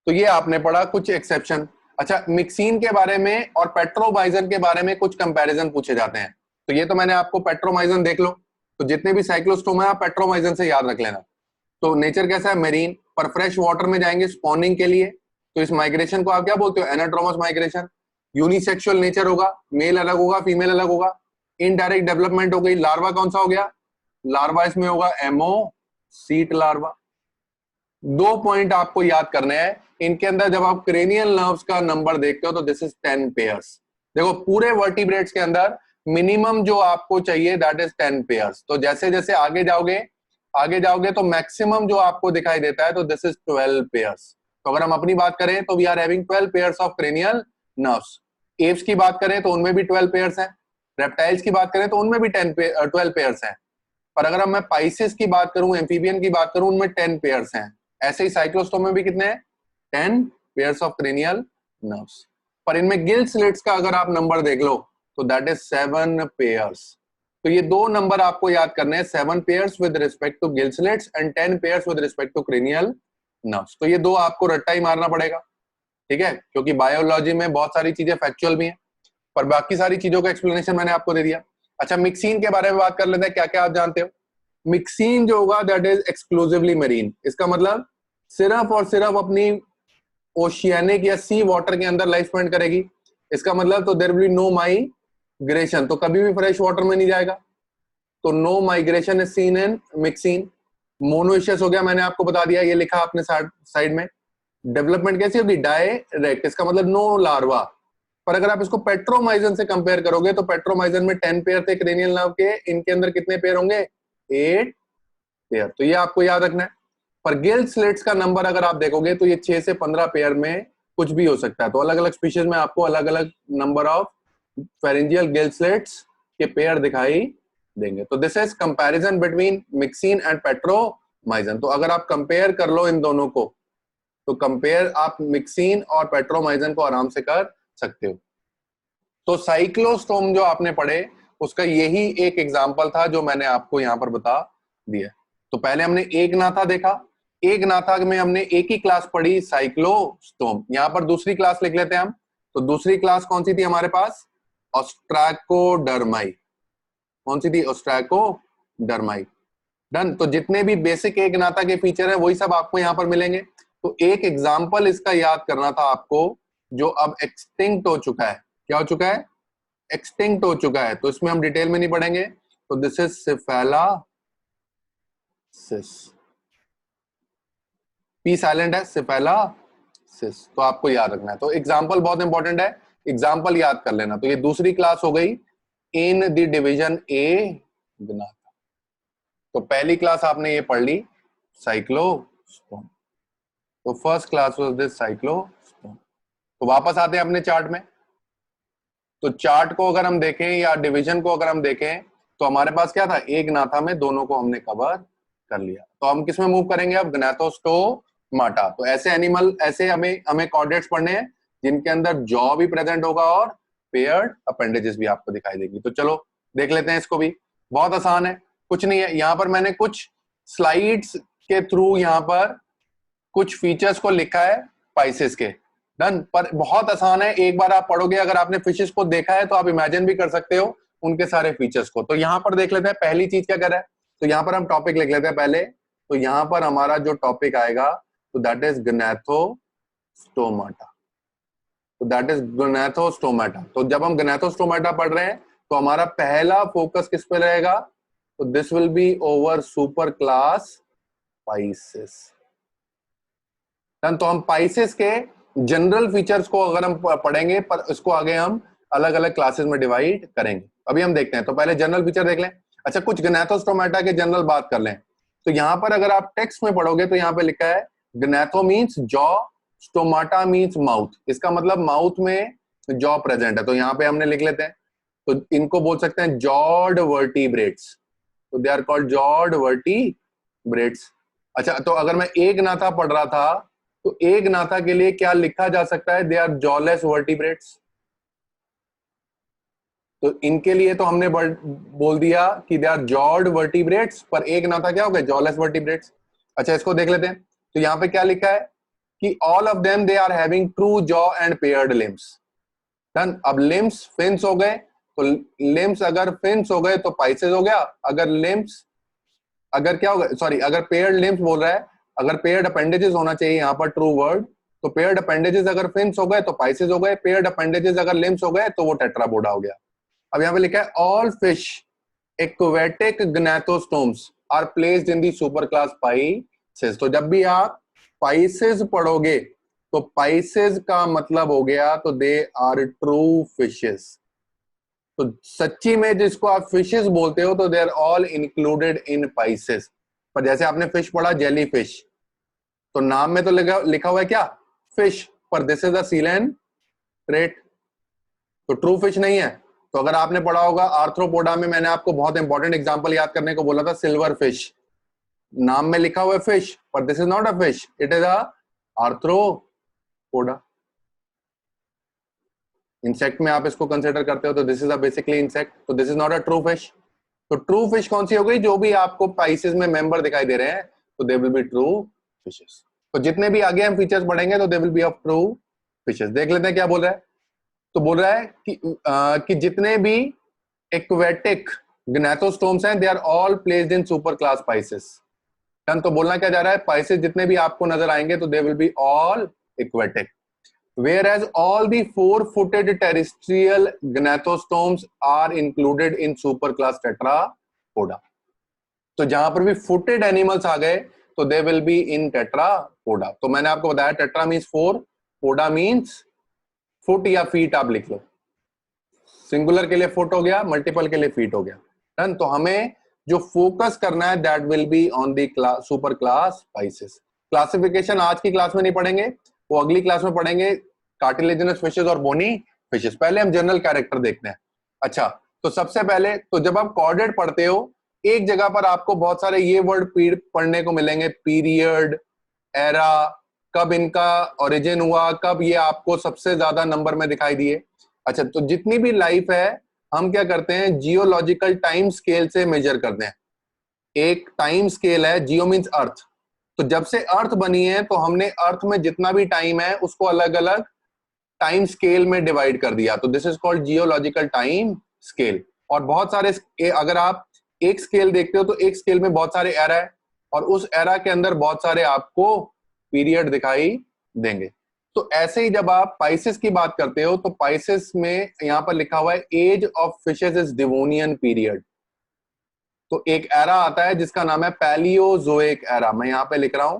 तो ये आपने पढ़ा कुछ एक्सेप्शन। अच्छा, मिक्सिन के बारे में और पेट्रोमाइजन के बारे में कुछ कंपैरिजन पूछे जाते हैं। तो ये तो मैंने आपको पेट्रोमाइजन देख लो, तो जितने भी साइक्लोस्टोम है आप पेट्रोमाइजन से याद रख लेना। तो नेचर कैसा है, मेरीन, पर फ्रेश वाटर में जाएंगे स्पॉनिंग के लिए। तो इस माइग्रेशन को आप क्या बोलते हो, एनाड्रोमस माइग्रेशन। यूनिसेक्सुअल नेचर होगा, मेल अलग होगा फीमेल अलग होगा। इनडायरेक्ट डेवलपमेंट हो गई। लार्वा कौन सा हो गया, लार्वा इसमें होगा एमोसीट लार्वा। 2 पॉइंट आपको याद करने हैं इनके अंदर। जब आप क्रेनियल नर्व्स का नंबर देखते हो तो दिस इज 10 पेयर्स। देखो पूरे वर्टिब्रेट्स के अंदर मिनिमम जो आपको चाहिए दैट इज 10 पेयर्स। तो जैसे जैसे आगे जाओगे तो मैक्सिमम जो आपको दिखाई देता है तो दिस इज 12 पेयर्स। तो अगर हम अपनी बात करें तो we are having 12 pairs of cranial nerves. एप्स की बात करें तो उनमें भी 12 पेयर्स हैं। रेप्टाइल्स की बात करें तो उनमें भी 12 पेयर्स हैं। पर अगर मैं पाइसेस की बात करूं, एम्फीबियन की बात करूं, उनमें 10 पेयर्स हैं। ऐसे ही साइक्लोस्टोम में भी कितने हैं? 10 पेयर्स ऑफ क्रेनियल नर्व्स। पर इनमें गिल स्लिट्स का अगर आप नंबर देख लो तो दैट इज 7 पेयर्स। तो ये दो नंबर आपको याद करने हैं, 7 pairs with respect to gill slits and 10 pairs with respect to cranial nerves. तो ये दो आपको रट्टा ही मारना पड़ेगा, ठीक है, क्योंकि बायोलॉजी में बहुत सारी चीजें फैक्चुअल भी हैं, पर बाकी सारी चीजों का एक्सप्लेनेशन मैंने आपको दे दिया। अच्छा, मिक्सिन के बारे में बात कर लेते हैं, क्या क्या आप जानते हो? मिक्सिन जो होगा दैट इज एक्सक्लूसिवली मरीन। इसका मतलब सिर्फ और सिर्फ अपनी ओशियानिक या सी वाटर के अंदर लाइफ स्पेंड करेगी। इसका मतलब तो there will be no migration, तो कभी भी फ्रेश वाटर में नहीं जाएगा। तो no migration is seen in Myxine. Monoecious हो गया, मैंने आपको बता दिया, ये लिखा आपने साइड में। डेवलपमेंट कैसी होगी? डायरेक्ट, इसका मतलब नो लार्वा। पर अगर आप इसको पेट्रोमाइजन से कंपेयर करोगे तो पेट्रोमाइजन में 10 पेयर थे क्रेनियल नर्व के, इनके अंदर कितने पेयर होंगे? 8 पेयर। तो ये आपको याद रखना है। पर गिल स्लिट्स का नंबर अगर आप देखोगे तो ये 6 से 15 पेयर में कुछ भी हो सकता है। तो अलग अलग स्पीशीज में आपको अलग अलग number of pharyngeal gill slits के पेयर दिखाई देंगे। तो this is comparison between mixing and Petromyzon. तो अगर आप कंपेयर कर लो इन दोनों को तो कंपेयर आप मिक्सिन और पेट्रोमाइजन को आराम से कर सकते हो। तो साइक्लोस्टोम जो आपने पढ़े उसका यही एक एग्जांपल था जो मैंने आपको यहां पर बता दिया। तो पहले हमने एक नाथा देखा, एक नाथा में हमने एक ही क्लास पढ़ी साइक्लोस्टोम। यहां पर दूसरी क्लास लिख लेते हैं हम। तो दूसरी क्लास कौन सी थी हमारे पास? ऑस्ट्रैकोडर्माई। कौन सी थी? ऑस्ट्रैकोडर्माई। डन। तो जितने भी बेसिक एक नाथा के फीचर है वही सब आपको यहां पर मिलेंगे। तो एक एग्जाम्पल इसका याद करना था आपको जो अब एक्सटिंक्ट हो चुका है। क्या हो चुका है? एक्सटिंक्ट हो चुका है। तो इसमें हम डिटेल में नहीं पढ़ेंगे। तो दिस इज सिफेलासिस। पी साइलेंट है, सिफेलासिस। तो आपको याद रखना है। तो एग्जाम्पल बहुत इंपॉर्टेंट है, एग्जाम्पल याद कर लेना। तो ये दूसरी क्लास हो गई इन द डिवीजन ए गनाथा। तो पहली क्लास आपने ये पढ़ ली साइक्लोस्टोम। तो first class was this cyclostome. तो वापस आते हैं अपने चार्ट में। तो चार्ट को अगर हम देखें या डिवीजन को अगर हम देखें तो हमारे पास क्या था? एक नाथा में दोनों को हमने कवर कर लिया। तो हम किस में मूव करेंगे अब? ग्नैथोस्टोमाटा। तो ऐसे एनिमल, ऐसे हमें कॉर्डेट्स पढ़ने हैं जिनके अंदर जॉ भी प्रेजेंट होगा और पेयर्ड अपेंडेजेस भी आपको दिखाई देगी। तो चलो देख लेते हैं इसको भी। बहुत आसान है, कुछ नहीं है। यहाँ पर मैंने कुछ स्लाइड्स के थ्रू यहाँ पर कुछ फीचर्स को लिखा है पाइसेस के। डन। पर बहुत आसान है, एक बार आप पढ़ोगे, अगर आपने फिशेस को देखा है तो आप इमेजिन भी कर सकते हो उनके सारे फीचर्स को। तो यहाँ पर देख लेते हैं पहली चीज क्या कर रहा है। तो यहाँ पर हम टॉपिक लिख लेते हैं पहले। तो यहाँ पर हमारा जो टॉपिक आएगा तो दैट इज ग्नैथोस्टोमाटा। तो दैट इज ग्नैथोस्टोमाटा। तो जब हम ग्नैथोस्टोमाटा पढ़ रहे हैं तो हमारा पहला फोकस किस पे रहेगा? तो this will B over super class Pisces. तो हम पाइसेस के जनरल फीचर्स को अगर हम पढ़ेंगे, पर इसको आगे हम अलग अलग क्लासेस में डिवाइड करेंगे। अभी हम देखते हैं। तो पहले जनरल फीचर देख लें। अच्छा, कुछ ग्नैथोस्टोमाटा के जनरल बात कर लें। तो यहाँ पर अगर आप टेक्स्ट में पढ़ोगे तो यहाँ पे लिखा है gnatho means jaw, stomata means mouth. इसका मतलब माउथ में जॉ प्रेजेंट है। तो यहाँ पे हमने लिख लेते हैं। तो इनको बोल सकते हैं जॉड वर्टिब्रेट्स। तो they are called jawed vertebrates. अच्छा, तो अगर मैं एक नाथा पढ़ रहा था तो एक नाथा के लिए क्या लिखा जा सकता है? They are jawless vertebrates. तो इनके लिए तो हमने बोल दिया कि दे आर जॉड वर्टिब्रेट्स, पर एक नाथा क्या हो गया? Jawless vertebrates. अच्छा, इसको देख लेते हैं। तो यहाँ पे क्या लिखा है कि all of them they are having true jaw and paired limbs. Done. अब लिम्स फिन्स हो गए, तो लिम्स अगर फिन्स हो गए तो पाइसेस हो गया। अगर लिम्स, अगर क्या होगा, सॉरी, अगर पेयर्ड लिम्स बोल रहा है, अगर पेयर्ड अपेंडेजेस होना चाहिए यहाँ पर ट्रू वर्ड। तो पेयर्ड अपेंडेजेस अगर फिन्स हो गए तो पाइसेस हो गए, पेयर्ड अपेंडेजेस अगर लिम्स हो गए तो वो टेट्रापोडा हो गया। अब यहाँ पे लिखा है all fish aquatic gnathostomes are placed in the super class Pisces. तो जब भी आप पाइसेस पढ़ोगे तो पाइसेस का मतलब हो गया तो दे आर ट्रू फिशेस। तो सच्ची में जिसको आप फिशेस बोलते हो तो they are all included in Pisces. पर जैसे आपने फिश पढ़ा जेली फिश, तो नाम में तो लिखा हुआ है क्या, फिश, पर दिस इज अ सीलेंट्रेट, तो ट्रू फिश नहीं है। तो अगर आपने पढ़ा होगा आर्थ्रोपोडा में, मैंने आपको बहुत इंपॉर्टेंट एग्जांपल याद करने को बोला था, सिल्वर फिश, नाम में लिखा हुआ है फिश, पर this is not a fish, it is a Arthropoda. Insect में आप इसको कंसिडर करते हो तो this is a basically insect, तो this is not a true fish. तो ट्रू फिश कौन सी हो गई, जो भी आपको स्पाइसेस में मेंबर दिखाई दे रहे हैं तो they will be true fishes. तो जितने भी आगे हम फीचर्स पढ़ेंगे तो they will B of true fishes. देख लेते हैं क्या बोल रहा है। तो बोल रहा है कि जितने भी एक्वेटिक ग्नेथोस्टोम्स हैं they are all placed in super class Pisces. तो बोलना क्या जा रहा है, स्पाइसेस जितने भी आपको नजर आएंगे तो they will be all aquatic, whereas all the four-footed terrestrial gnathostomes are included in superclass tetrapoda। तो जहां पर भी फुटेड एनिमल्स आ गए तो they will be in Tetrapoda. तो मैंने आपको बताया टेट्रा मीन्स फोर, पोडा मीन्स फुट या फीट, आप लिख लो, सिंगुलर के लिए फुट हो गया, मल्टीपल के लिए फीट हो गया। डन। तो हमें जो फोकस करना है that will be on the super class spices. Classification आज की क्लास में नहीं पढ़ेंगे, वो अगली क्लास में पढ़ेंगे, कार्टिलेजिनस फिशेस और बोनी फिशेस। पहले हम जनरल कैरेक्टर देखते हैं। अच्छा, तो सबसे पहले तो जब आप कॉर्डेड पढ़ते हो एक जगह पर आपको बहुत सारे ये वर्ड पढ़ने को मिलेंगे, पीरियड, एरा, कब इनका ओरिजिन हुआ, कब ये आपको सबसे ज्यादा नंबर में दिखाई दिए। अच्छा, तो जितनी भी लाइफ है हम क्या करते हैं, जियोलॉजिकल टाइम स्केल से मेजर करते हैं। एक टाइम स्केल है, जियो मीन्स अर्थ, तो जब से अर्थ बनी है तो हमने अर्थ में जितना भी टाइम है उसको अलग अलग टाइम स्केल में डिवाइड कर दिया, तो this is called geological time scale. और बहुत सारे, अगर आप एक स्केल देखते हो तो एक स्केल में बहुत सारे एरा है और उस एरा के अंदर बहुत सारे आपको पीरियड दिखाई देंगे। तो ऐसे ही जब आप पाइसेस की बात करते हो तो पाइसेस में यहां पर लिखा हुआ है age of fishes is Devonian period. तो एक एरा आता है जिसका नाम है पैलियोजोइक एरा, मैं यहां पे लिख रहा हूं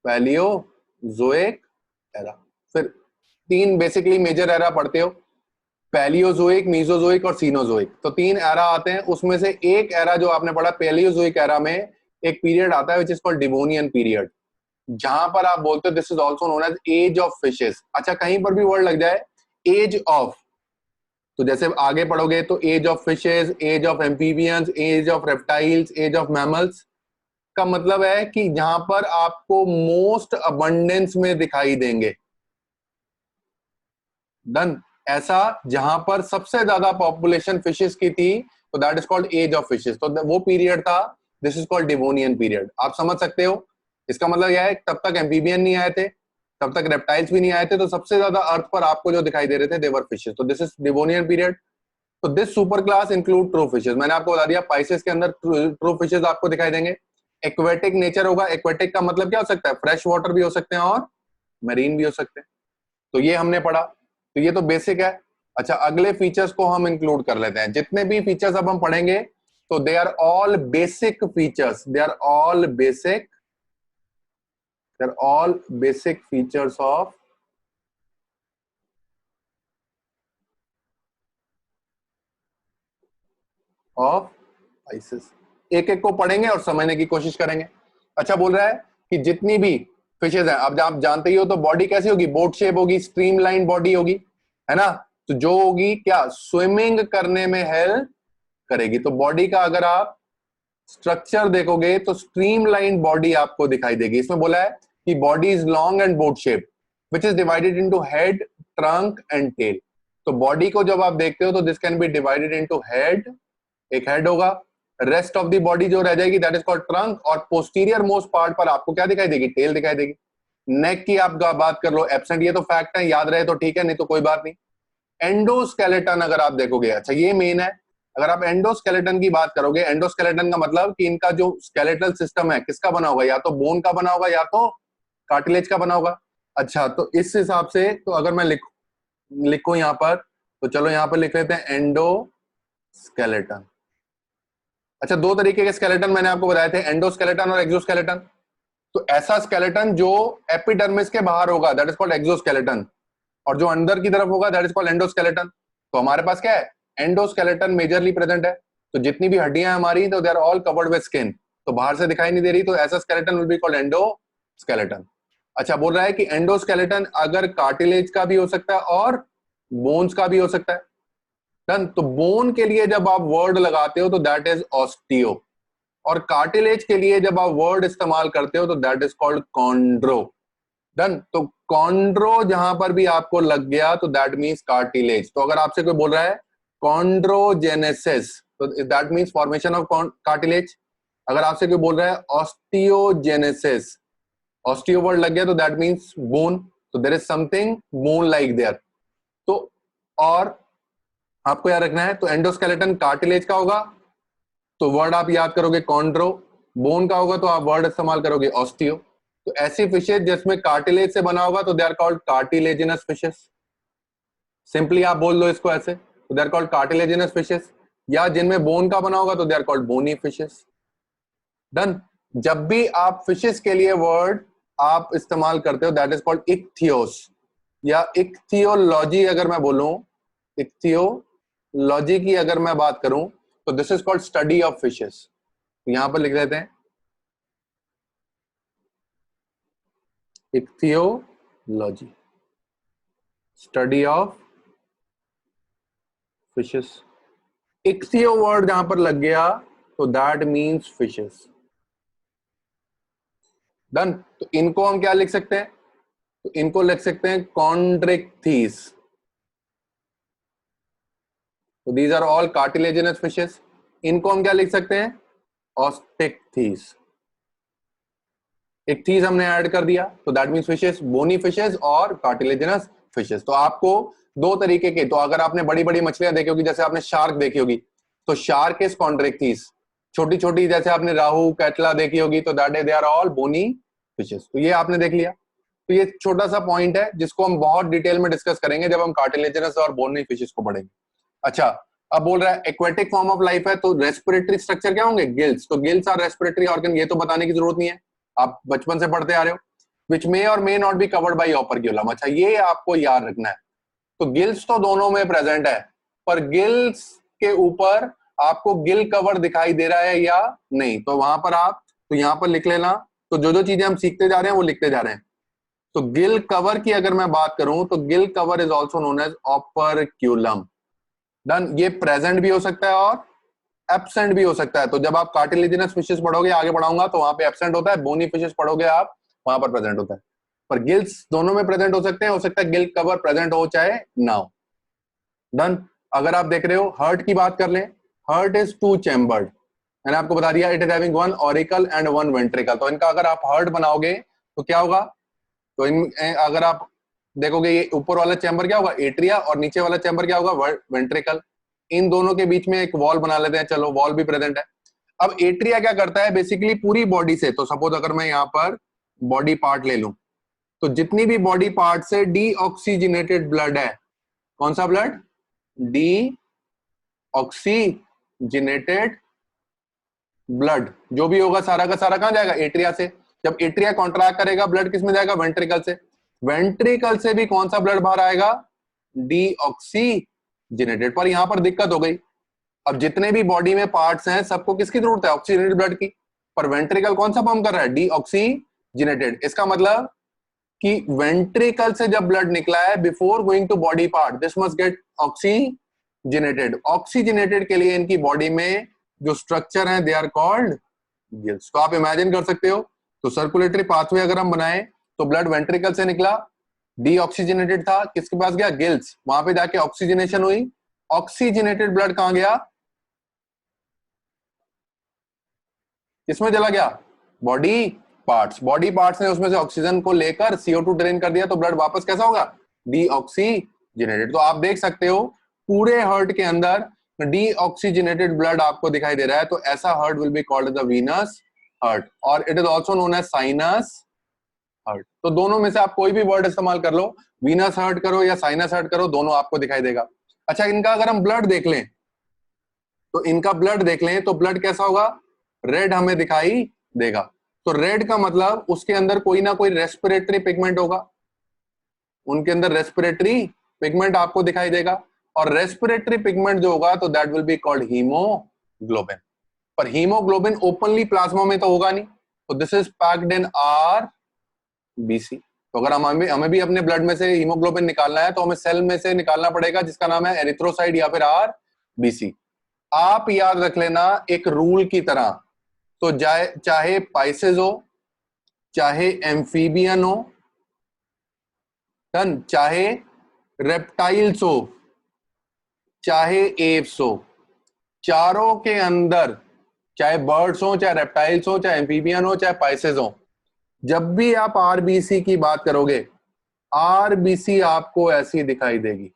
पैलियोजोइक एरा। फिर तीन बेसिकली मेजर एरा पढ़ते हो, पैलियोजोइक, मीजोजोइक और सीनोजोइक। तो तीन एरा आते हैं, उसमें से एक एरा जो आपने पढ़ा पैलियोजोइक एरा में एक पीरियड आता है which is called Devonian period, जहां पर आप बोलते हो this is also known as age of fishes. अच्छा, कहीं पर भी वर्ड लग जाए एज ऑफ, तो जैसे आगे पढ़ोगे तो age of fishes, age of amphibians, age of reptiles, age of mammals, का मतलब है कि जहां पर आपको मोस्ट अबंडेंस में दिखाई देंगे। डन। ऐसा जहां पर सबसे ज्यादा पॉपुलेशन फिशेस की थी तो that is called age of fishes, तो वो पीरियड था, this is called Devonian period. आप समझ सकते हो इसका मतलब यह है तब तक एम्फीबियन नहीं आए थे, तब तक रेप्टाइल्स भी नहीं आए थे, तो सबसे ज्यादा अर्थ पर आपको जो दिखाई दे रहे थे देवर फिशेस, तो दिस इज डिवोनियन पीरियड। तो this super class include true fishes. मैंने आपको बता दिया पाइसेस के अंदर ट्रू फिशेस आपको दिखाई देंगे। एक्वेटिक नेचर होगा, एक्वेटिक का मतलब क्या हो सकता है, फ्रेश वाटर भी हो सकते हैं और मरीन भी हो सकते हैं। तो ये हमने पढ़ा, तो ये तो बेसिक है। अच्छा, अगले फीचर्स को हम इंक्लूड कर लेते हैं। जितने भी फीचर्स अब हम पढ़ेंगे तो they are all basic features, they are all basic, they are all basic features of Pisces. एक एक को पढ़ेंगे और समझने की कोशिश करेंगे। अच्छा, बोल रहा है कि जितनी भी फिशेज हैं, अब आप जानते ही हो तो बॉडी कैसी होगी, बोट शेप होगी, स्ट्रीमलाइन बॉडी होगी, है ना। तो जो होगी क्या, स्विमिंग करने में हेल्प करेगी। तो बॉडी का अगर आप स्ट्रक्चर देखोगे तो स्ट्रीमलाइन बॉडी आपको दिखाई देगी। इसमें बोला है कि body is long and boat shape which is divided into head, trunk and tail. तो बॉडी को जब आप देखते हो तो this can be divided into head, एक हेड होगा, रेस्ट ऑफ द बॉडी जो रह जाएगी दैट इज कॉल्ड ट्रंक, और पोस्टीरियर मोस्ट पार्ट पर आपको क्या दिखाई देगी, टेल दिखाई देगी। नेक की आप बात कर लो, एब्सेंट, ये तो फैक्ट है, याद रहे तो ठीक है, नहीं तो कोई बात नहीं। एंडोस्केलेटन अगर आप देखोगे, अच्छा ये मेन है, अगर आप एंडोस्केलेटन की बात करोगे, एंडोस्केलेटन का मतलब कि इनका जो स्केलेटल सिस्टम है किसका बना होगा, या तो बोन का बना होगा या तो कार्टिलेज का बना होगा। अच्छा, तो इस हिसाब से तो अगर मैं लिखूं यहां पर, तो चलो यहां पर लिख लेते हैं एंडोस्केलेटन। अच्छा, दो तरीके के स्केलेटन मैंने आपको बताए थे, एंडोस्केलेटन और एक्सोस्केलेटन। तो ऐसा स्केलेटन जो एपिडर्मिस के बाहर होगा दैट इज कॉल्ड एक्सोस्केलेटन, और जो अंदर की तरफ होगा दैट इज कॉल्ड एंडोस्केलेटन। तो हमारे पास क्या है, एंडोस्केलेटन मेजरली प्रेजेंट है, तो जितनी भी हड्डियां हमारी तो they are all covered with skin, तो बाहर से दिखाई नहीं दे रही, तो ऐसा skeleton will be called skeleton. अच्छा, बोल रहा है कि एंडोस्केलेटन अगर कार्टिलेज का भी हो सकता है और बोन्स का भी हो सकता है। डन। तो बोन के लिए जब आप वर्ड लगाते हो तो दैट इज ऑस्टियो, और कार्टिलेज के लिए जब आप वर्ड इस्तेमाल करते हो तो that is called chondro. Done. तो कॉन्ड्रो जहां पर भी आपको लग गया तो दैट मीन्स कार्टिलेज। तो अगर आपसे कोई बोल रहा है कॉन्ड्रोजेनेसिस तो that means formation of cartilage. अगर आपसे कोई बोल रहा है ऑस्टियोजेनेसिस, ऑस्टियो वर्ड लग गया तो दैट मीन्स बोन, तो there is something bone like there. तो और आपको याद रखना है, तो एंडोस्केलेटन कार्टिलेज का होगा तो वर्ड आप याद करोगे कॉन्ड्रो, बोन का होगा तो आप वर्ड इस्तेमाल करोगे ऑस्टियो। तो ऐसी फिशेज जिसमें कार्टिलेज से बना होगा तो they are called cartilaginous fishes. Simply आप बोल दो इसको ऐसे, तो they are called cartilaginous fishes. या जिनमें बोन का बना होगा तो they are called bony fishes. Done. जब भी आप फिशेस के लिए वर्ड आप इस्तेमाल करते हो दैट इज कॉल्ड इक्थियोस या इक्थियोलॉजी। अगर मैं बोलूं इक्थियोलॉजी की अगर मैं बात करूं तो this is called study of fishes. यहां पर लिख देते हैं ichthyology, study of fishes. Ichthyo word जहां पर लग गया तो दैट मीन्स फिशेस। डन। तो इनको हम क्या लिख सकते हैं, तो इनको लिख सकते हैं कॉन्ड्रिक्थीस। तो these are all cartilaginous fishes. इनको हम क्या लिख सकते हैं, ऑस्टिक्थीस। इक्थीस हमने ऐड कर दिया तो that means fishes, bony fishes और कार्टिलेजिनस फिशेस। तो आपको दो तरीके के, तो अगर आपने बड़ी बड़ी मछलियां देखी होगी, जैसे आपने शार्क देखी होगी तो शार्क इज कॉन्ड्रिक्थीस। छोटी छोटी जैसे आपने राहू कैटला देखी होगी तो that is they are all bony fishes. तो ये आपने देख लिया। तो ये छोटा सा पॉइंट है जिसको हम बहुत डिटेल में डिस्कस करेंगे जब हम कार्टिलेजिनस और बोनी फिशेस को पढ़ेंगे। अच्छा, अब बोल रहा है एक्वेटिक फॉर्म ऑफ लाइफ है तो रेस्पिरेटरी स्ट्रक्चर क्या होंगे, गिल्स। तो गिल्स आर रेस्पिरेटरी ऑर्गन, ये तो बताने की जरूरत नहीं है, आप बचपन से पढ़ते आ रहे हो। विच मे और may not be covered by operculum. अच्छा, ये आपको याद रखना है। तो गिल्स तो दोनों में प्रेजेंट है, पर गिल्स के ऊपर आपको गिल कवर दिखाई दे रहा है या नहीं, तो वहां पर आप तो यहां पर लिख लेना। तो जो जो चीजें हम सीखते जा रहे हैं वो लिखते जा रहे हैं। तो गिल कवर की अगर मैं बात करूं तो gill cover is also known as operculum. Done. ये प्रेजेंट भी हो सकता है और एब्सेंट भी हो सकता है। तो जब आप कार्टिलेजिनस फिशेस पढ़ोगे, आगे बढ़ाऊंगा, तो वहां पे एब्सेंट होता है, बोनी फिशेस पढ़ोगे आप वहां पर प्रेजेंट होता है। पर गिल्स दोनों में प्रेजेंट हो सकते हैं, हो सकता है गिल कवर प्रेजेंट हो चाहे ना हो। डन। अगर आप देख रहे हो हार्ट की बात कर लें, हार्ट इज टू चैम्बर्ड। मैंने आपको बता दिया it is having one auricle and one ventricle. तो इनका अगर आप हार्ट बनाओगे तो क्या होगा, तो इन अगर आप देखोगे ये ऊपर वाला चैम्बर क्या होगा, एट्रिया, और नीचे वाला चैम्बर क्या होगा, वेंट्रिकल। इन दोनों के बीच में एक वॉल बना लेते हैं, चलो वॉल भी प्रेजेंट है। अब एट्रिया क्या करता है, बेसिकली पूरी बॉडी से, तो सपोज अगर मैं यहाँ पर बॉडी पार्ट ले लूं तो जितनी भी बॉडी पार्ट से डीऑक्सीजनेटेड ब्लड है, कौन सा ब्लड, डी ऑक्सीजनेटेड ब्लड, जो भी होगा सारा का सारा कहां जाएगा, एट्रिया से। जब एट्रिया कॉन्ट्रैक्ट करेगा ब्लड किस में जाएगा, वेंट्रिकल से। वेंट्रिकल से भी कौन सा ब्लड बाहर आएगा, डीऑक्सीजनेटेड। पर यहां पर दिक्कत हो गई, अब जितने भी बॉडी में पार्ट्स हैं सबको किसकी जरूरत है, ऑक्सीजनेटेड ब्लड की। पर वेंट्रिकल कौन सा पंप कर रहा है, डीऑक्सीजनेटेड। इसका मतलब कि वेंट्रिकल से जब ब्लड निकला है before going to body part, this must get oxygenated. Oxygenated के लिए इनकी बॉडी में जो स्ट्रक्चर है दे आर कॉल्ड गिल्स। तो आप इमेजिन कर सकते हो, तो सर्कुलेटरी पाथवे अगर हम बनाए तो ब्लड वेंट्रिकल से निकला, डीऑक्सीजनेटेड था, किसके पास गया, गिल्स, वहां पे जाके ऑक्सीजनेशन हुई। ऑक्सीजनेटेड ब्लड कहां गया, किसमें चला गया, बॉडी पार्ट्स। बॉडी पार्ट्स ने उसमें से ऑक्सीजन को लेकर CO2 ड्रेन कर दिया, तो ब्लड वापस कैसा होगा, डीऑक्सीजनेटेड। तो आप देख सकते हो पूरे हार्ट के अंदर डीऑक्सीजनेटेड ब्लड आपको दिखाई दे रहा है, तो ऐसा heart will be called the venous heart, और it is also known as sinus heart. तो दोनों में से आप कोई भी वर्ड इस्तेमाल कर लो, वीनस हार्ट करो या साइनस हार्ट करो, दोनों आपको दिखाई देगा। अच्छा, इनका अगर हम ब्लड देख लें तो इनका ब्लड देख लें तो ब्लड कैसा होगा, रेड हमें दिखाई देगा। तो रेड का मतलब उसके अंदर कोई ना कोई रेस्पिरेटरी पिगमेंट होगा, उनके अंदर रेस्पिरेटरी पिगमेंट आपको दिखाई देगा, और रेस्पिरेटरी पिगमेंट जो होगा तो that will be called haemoglobin. पर हीमोग्लोबिन ओपनली प्लाज्मा में तो होगा नहीं, तो this is packed in are BC. तो अगर हमें भी अपने ब्लड में से हीमोग्लोबिन निकालना है तो हमें सेल में से निकालना पड़ेगा जिसका नाम है एरिथ्रोसाइट या फिर आरबीसी। आप याद रख लेना एक रूल की तरह, तो चाहे पाइसेस हो, चाहे एम्फीबियन हो, डन, चाहे रेप्टाइल्स हो, चाहे एप्स हो, चारों के अंदर, चाहे बर्ड्स हो, चाहे रेप्टाइल्स हो, चाहे एम्फीबियन हो, चाहे पाइसेस हो, जब भी आप आरबीसी की बात करोगे, आरबीसी आपको ऐसी दिखाई देगी।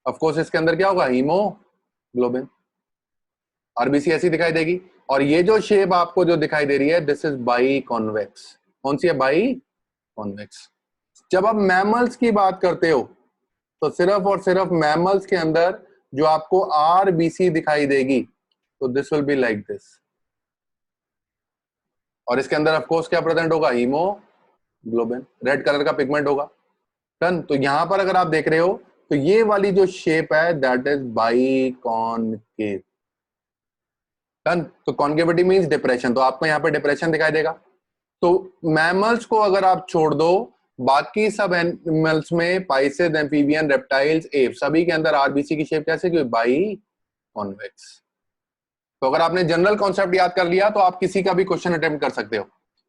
ऑफ कोर्स इसके अंदर क्या होगा, हीमोग्लोबिन। आरबीसी ऐसी दिखाई देगी। और ये जो शेप आपको जो दिखाई दे रही है, दिस इज बाई कॉन्वेक्स। कौन सी है, बाई कॉन्वेक्स। जब आप मैमल्स की बात करते हो तो सिर्फ और सिर्फ मैमल्स के अंदर जो आपको आरबीसी दिखाई देगी, तो this will be like this. और इसके अंदर ऑफ कोर्स क्या प्रेजेंट होगा, हीमोग्लोबिन, रेड कलर का पिगमेंट होगा। डन। तो यहां पर अगर आप देख रहे हो तो ये वाली जो शेप है दैट इज बाइकॉनकेव। डन। तो कॉन्केविटी मींस डिप्रेशन, तो आपको यहाँ पे डिप्रेशन दिखाई देगा। तो मैमल्स को अगर आप छोड़ दो, बाकी सब एनिमल्स में, पाइसेस, एम्फीबियन, रेप्टाइल्स, एप, सभी के अंदर आरबीसी की शेप कैसे, क्योंकि बाई कॉन्वेक्स। तो अगर आपने जनरल कॉन्सेप्ट याद कर लिया तो आप किसी का भी क्वेश्चन अटेम्प्ट कर सकते हो।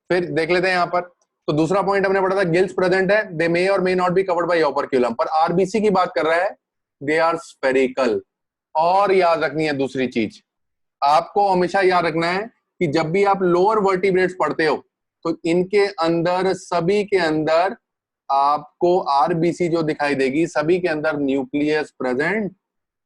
फिर देख लेते हैं यहाँ पर। तो दूसरा पॉइंट हमने पढ़ा था, गिल्स प्रेजेंट है, दे मे और may not be covered by operculum. पर आरबीसी की बात कर रहा है, दे आर स्फेरिकल। और याद रखनी है दूसरी चीज, आपको हमेशा याद रखना है कि जब भी आप लोअर वर्टिब्रेट्स पढ़ते हो तो इनके अंदर, सभी के अंदर आपको आरबीसी जो दिखाई देगी, सभी के अंदर न्यूक्लियस प्रेजेंट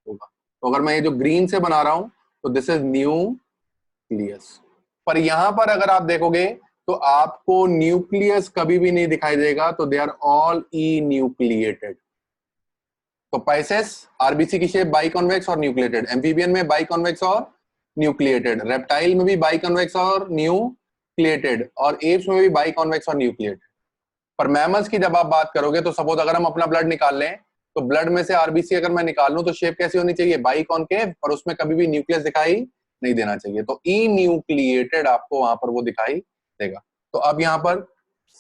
होगा। तो अगर मैं ये जो ग्रीन से बना रहा हूं तो दिस इज न्यूक्लियस। पर यहां पर अगर आप देखोगे तो आपको न्यूक्लियस कभी भी नहीं दिखाई देगा, तो they are all enucleated. तो पाइसेस आरबीसी की शेप बाइकॉन्वेक्स और न्यूक्लिएटेड, एम्फीबियन में बाइकॉन्वेक्स और न्यूक्लिएटेड, रेप्टाइल में भी बाइकॉन्वेक्स और न्यूक्लिएटेड, और एप्स में भी बाइकॉन्वेक्स और न्यूक्लिएटेड। पर मैमल्स की जब आप बात करोगे तो सपोज अगर हम अपना ब्लड निकाल लें तो ब्लड में से आरबीसी अगर मैं निकाल लूं तो शेप कैसी होनी चाहिए, बाइकॉन्केव, और उसमें कभी भी न्यूक्लियस दिखाई नहीं देना चाहिए। तो ई न्यूक्लिएटेड आपको वहां पर वो दिखाई देगा। तो अब यहां पर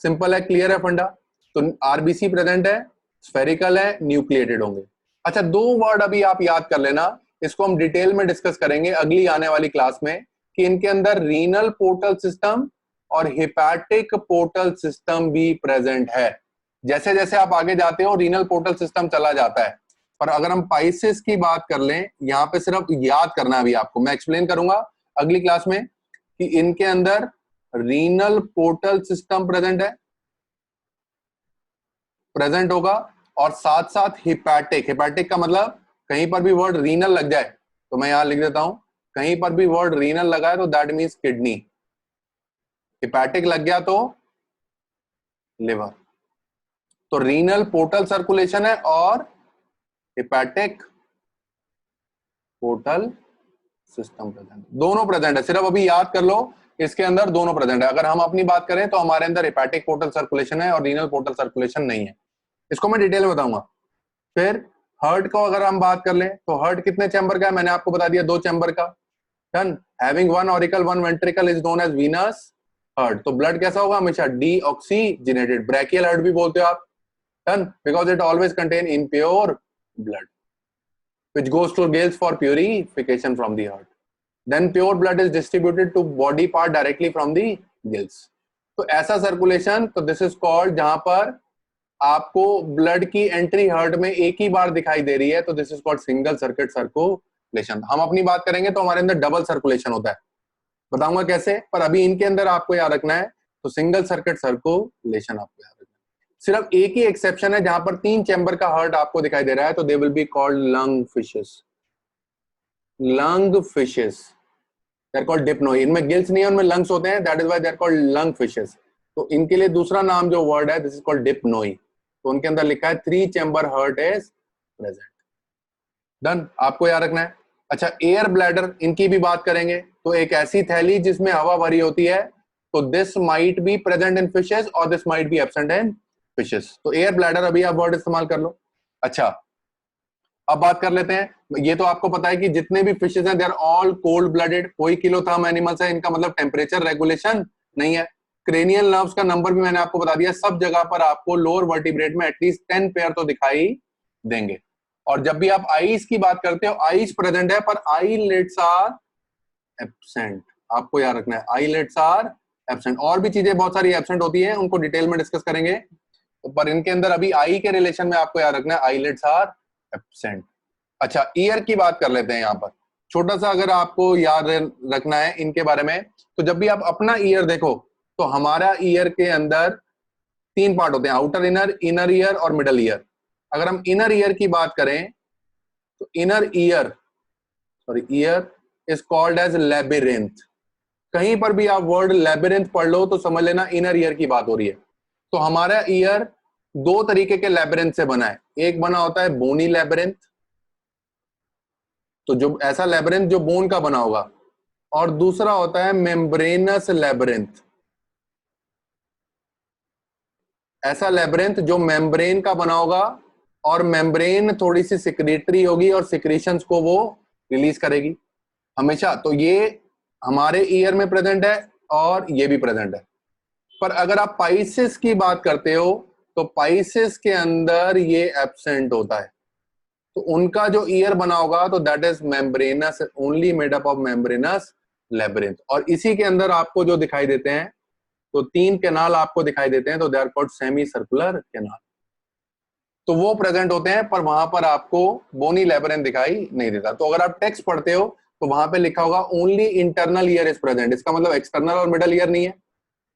सिंपल है, क्लियर है फंडा। तो आरबीसी प्रेजेंट है, स्फेरिकल है, न्यूक्लिएटेड होंगे। अच्छा, दो वर्ड अभी आप याद कर लेना, इसको हम डिटेल में डिस्कस करेंगे अगली आने वाली क्लास में, कि इनके अंदर रीनल पोर्टल सिस्टम और हिपैटिक पोर्टल सिस्टम भी प्रेजेंट है। जैसे जैसे आप आगे जाते हो रीनल पोर्टल सिस्टम चला जाता है। पर अगर हम पाइसेस की बात कर लें, यहाँ पे सिर्फ याद करना अभी आपको, मैं एक्सप्लेन करूंगा अगली क्लास में कि इनके अंदर रीनल पोर्टल सिस्टम प्रेजेंट होगा, और साथ साथ हिपैटिक। हिपैटिक का मतलब कहीं पर भी वर्ड रीनल लग जाए तो मैं यहां लिख देता हूं, कहीं पर भी वर्ड रीनल लगा है तो दैट मीन्स किडनी, हिपैटिक लग गया तो लिवर। तो रीनल पोर्टल सर्कुलेशन है और हिपैटिक पोर्टल सिस्टम प्रेजेंट, दोनों प्रेजेंट है। सिर्फ अभी याद कर लो, इसके अंदर दोनों प्रेजेंट है। अगर हम अपनी बात करें तो हमारे अंदर हिपैटिक पोर्टल सर्कुलेशन है और रीनल पोर्टल सर्कुलेशन नहीं है। इसको मैं डिटेल में बताऊंगा। फिर हार्ट को अगर हम बात कर लें तो हार्ट कितने चैम्बर का है, मैंने आपको बता दिया, 2 चैम्बर का। Done. Having 1 auricle 1 ventricle is known as venous heart. तो ब्लड कैसा होगा, हमेशा डीऑक्सीजनेटेड, ब्रैकियल हार्ट भी बोलते हो आप। Done, because it always contain impure blood which goes to gills for purification from the heart. Then pure blood is distributed to body part directly from the gills. तो ऐसा circulation, तो this is called, जहां पर आपको blood की entry heart में एक ही बार दिखाई दे रही है, तो this is called single circuit circulation. हम अपनी बात करेंगे तो हमारे अंदर डबल सर्कुलेशन होता है, बताऊंगा कैसे। पर अभी इनके अंदर आपको याद रखना है, तो सिंगल सर्किट सर्कुलेशन आपको याद रखना है। सिर्फ एक ही एक्सेप्शन है जहां पर 3 चैम्बर का हार्ट आपको दिखाई दे रहा है, तो they will be called lung fishes. Lung fishes, they are called Dipnoi. इनमें गिल्स नहीं है, उनमें लंग्स होते हैं, that is why they are called lung fishes. तो इनके लिए दूसरा नाम जो वर्ड है, दिस इज कॉल्ड डिप्नोई। तो उनके अंदर लिखा है 3 chamber heart is present. Done, आपको याद रखना है। अच्छा, एयर ब्लैडर, इनकी भी बात करेंगे, तो एक ऐसी थैली जिसमें हवा भरी होती है, तो this might be present in fishes और this might be absent in fishes. तो एयर ब्लैडर अभी आप वर्ड इस्तेमाल कर लो। अच्छा, अब बात कर लेते हैं, ये तो आपको पता है कि जितने भी फिशेस हैं they are all cold blooded, poikilotherm animals है, इनका मतलब टेम्परेचर रेगुलेशन नहीं है। क्रेनियल नर्व्स का नंबर भी मैंने आपको बता दिया, सब जगह पर आपको लोअर वर्टिब्रेट में एटलीस्ट 10 पेयर तो दिखाई देंगे। और जब भी आप आईज की बात करते हो, आईज प्रेजेंट है पर आईलिड्स आर एब्सेंट। आपको याद रखना है आईलिड्स आर एब्सेंट। और भी चीजें बहुत सारी एब्सेंट होती हैं, उनको डिटेल में डिस्कस करेंगे, तो पर इनके अंदर अभी आई के रिलेशन में आपको याद रखना है आईलिड्स आर एब्सेंट। अच्छा, ईयर की बात कर लेते हैं यहाँ पर। छोटा सा अगर आपको याद रखना है इनके बारे में, तो जब भी आप अपना ईयर देखो तो हमारा ईयर के अंदर 3 पार्ट होते हैं, आउटर ईयर, इनर ईयर और मिडल ईयर। अगर हम इनर ईयर की बात करें तो inner ear is called as labyrinth. कहीं पर भी आप वर्ड लेबिरिंथ पढ़ लो तो समझ लेना इनर ईयर की बात हो रही है। तो हमारा ईयर 2 तरीके के लेबिरिंथ से बना है। एक बना होता है बोनी लेबिरिंथ, तो जो ऐसा लेबिरिंथ जो बोन का बना होगा, और दूसरा होता है मेम्ब्रेनस लेबिरिंथ। ऐसा लेबिरिंथ जो मेम्ब्रेन का बना होगा और मेम्ब्रेन थोड़ी सी सिक्रेटरी होगी और सिक्रीशंस को वो रिलीज करेगी हमेशा। तो ये हमारे ईयर में प्रेजेंट है और ये भी प्रेजेंट है। पर अगर आप पाइसिस की बात करते हो तो पाइसिस के अंदर ये एब्सेंट होता है। तो उनका जो ईयर बना होगा तो that is membranes, only made up of membranes labyrinth. और इसी के अंदर आपको जो दिखाई देते हैं, तो 3 कैनाल आपको दिखाई देते हैं, तो they are called semi circular canal. तो वो प्रेजेंट होते हैं, पर वहां पर आपको बोनी लेबिरिंथ दिखाई नहीं देता। तो अगर आप टेक्स्ट पढ़ते हो तो वहां पे लिखा होगा only internal ear is present. इसका मतलब एक्सटर्नल और मिडल ईयर नहीं है,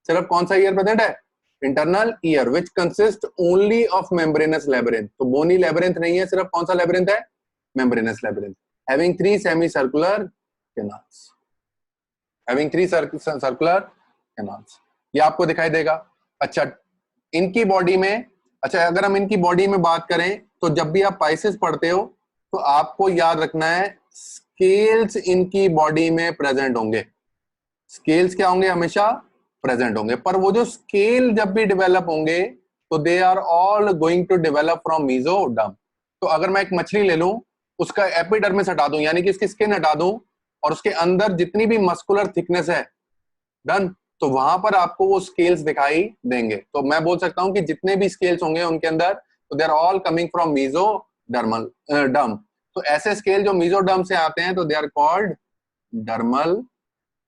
सिर्फ कौन सा ईयर प्रेजेंट है? Internal ear, which consist only of membranes labyrinth. तो बोनी लेबिरिंथ नहीं है, सिर्फ कौन सा लेबिरिंथ है? Membranes labyrinth, having 3 semi circular canals, having 3 circular canals. ये आपको दिखाई देगा। अच्छा, इनकी बॉडी में, अच्छा अगर हम इनकी बॉडी में बात करें तो जब भी आप पाइसिस पढ़ते हो तो आपको याद रखना है स्केल्स इनकी बॉडी में प्रेजेंट होंगे। स्केल्स क्या होंगे? हमेशा प्रेजेंट होंगे। पर वो जो स्केल जब भी डेवलप होंगे तो they are all going to develop from mesoderm. तो अगर मैं एक मछली ले लूं, उसका एपिडर्मिस हटा दूं, यानी कि इसकी स्किन हटा दूं, और उसके अंदर जितनी भी मस्कुलर थिकनेस है, डन, तो वहां पर आपको वो स्केल्स दिखाई देंगे। तो मैं बोल सकता हूं कि जितने भी स्केल्स होंगे उनके अंदर, तो they are all coming from mesodermal derm. तो ऐसे स्केल जो मीजोडर्म से आते हैं तो they are called dermal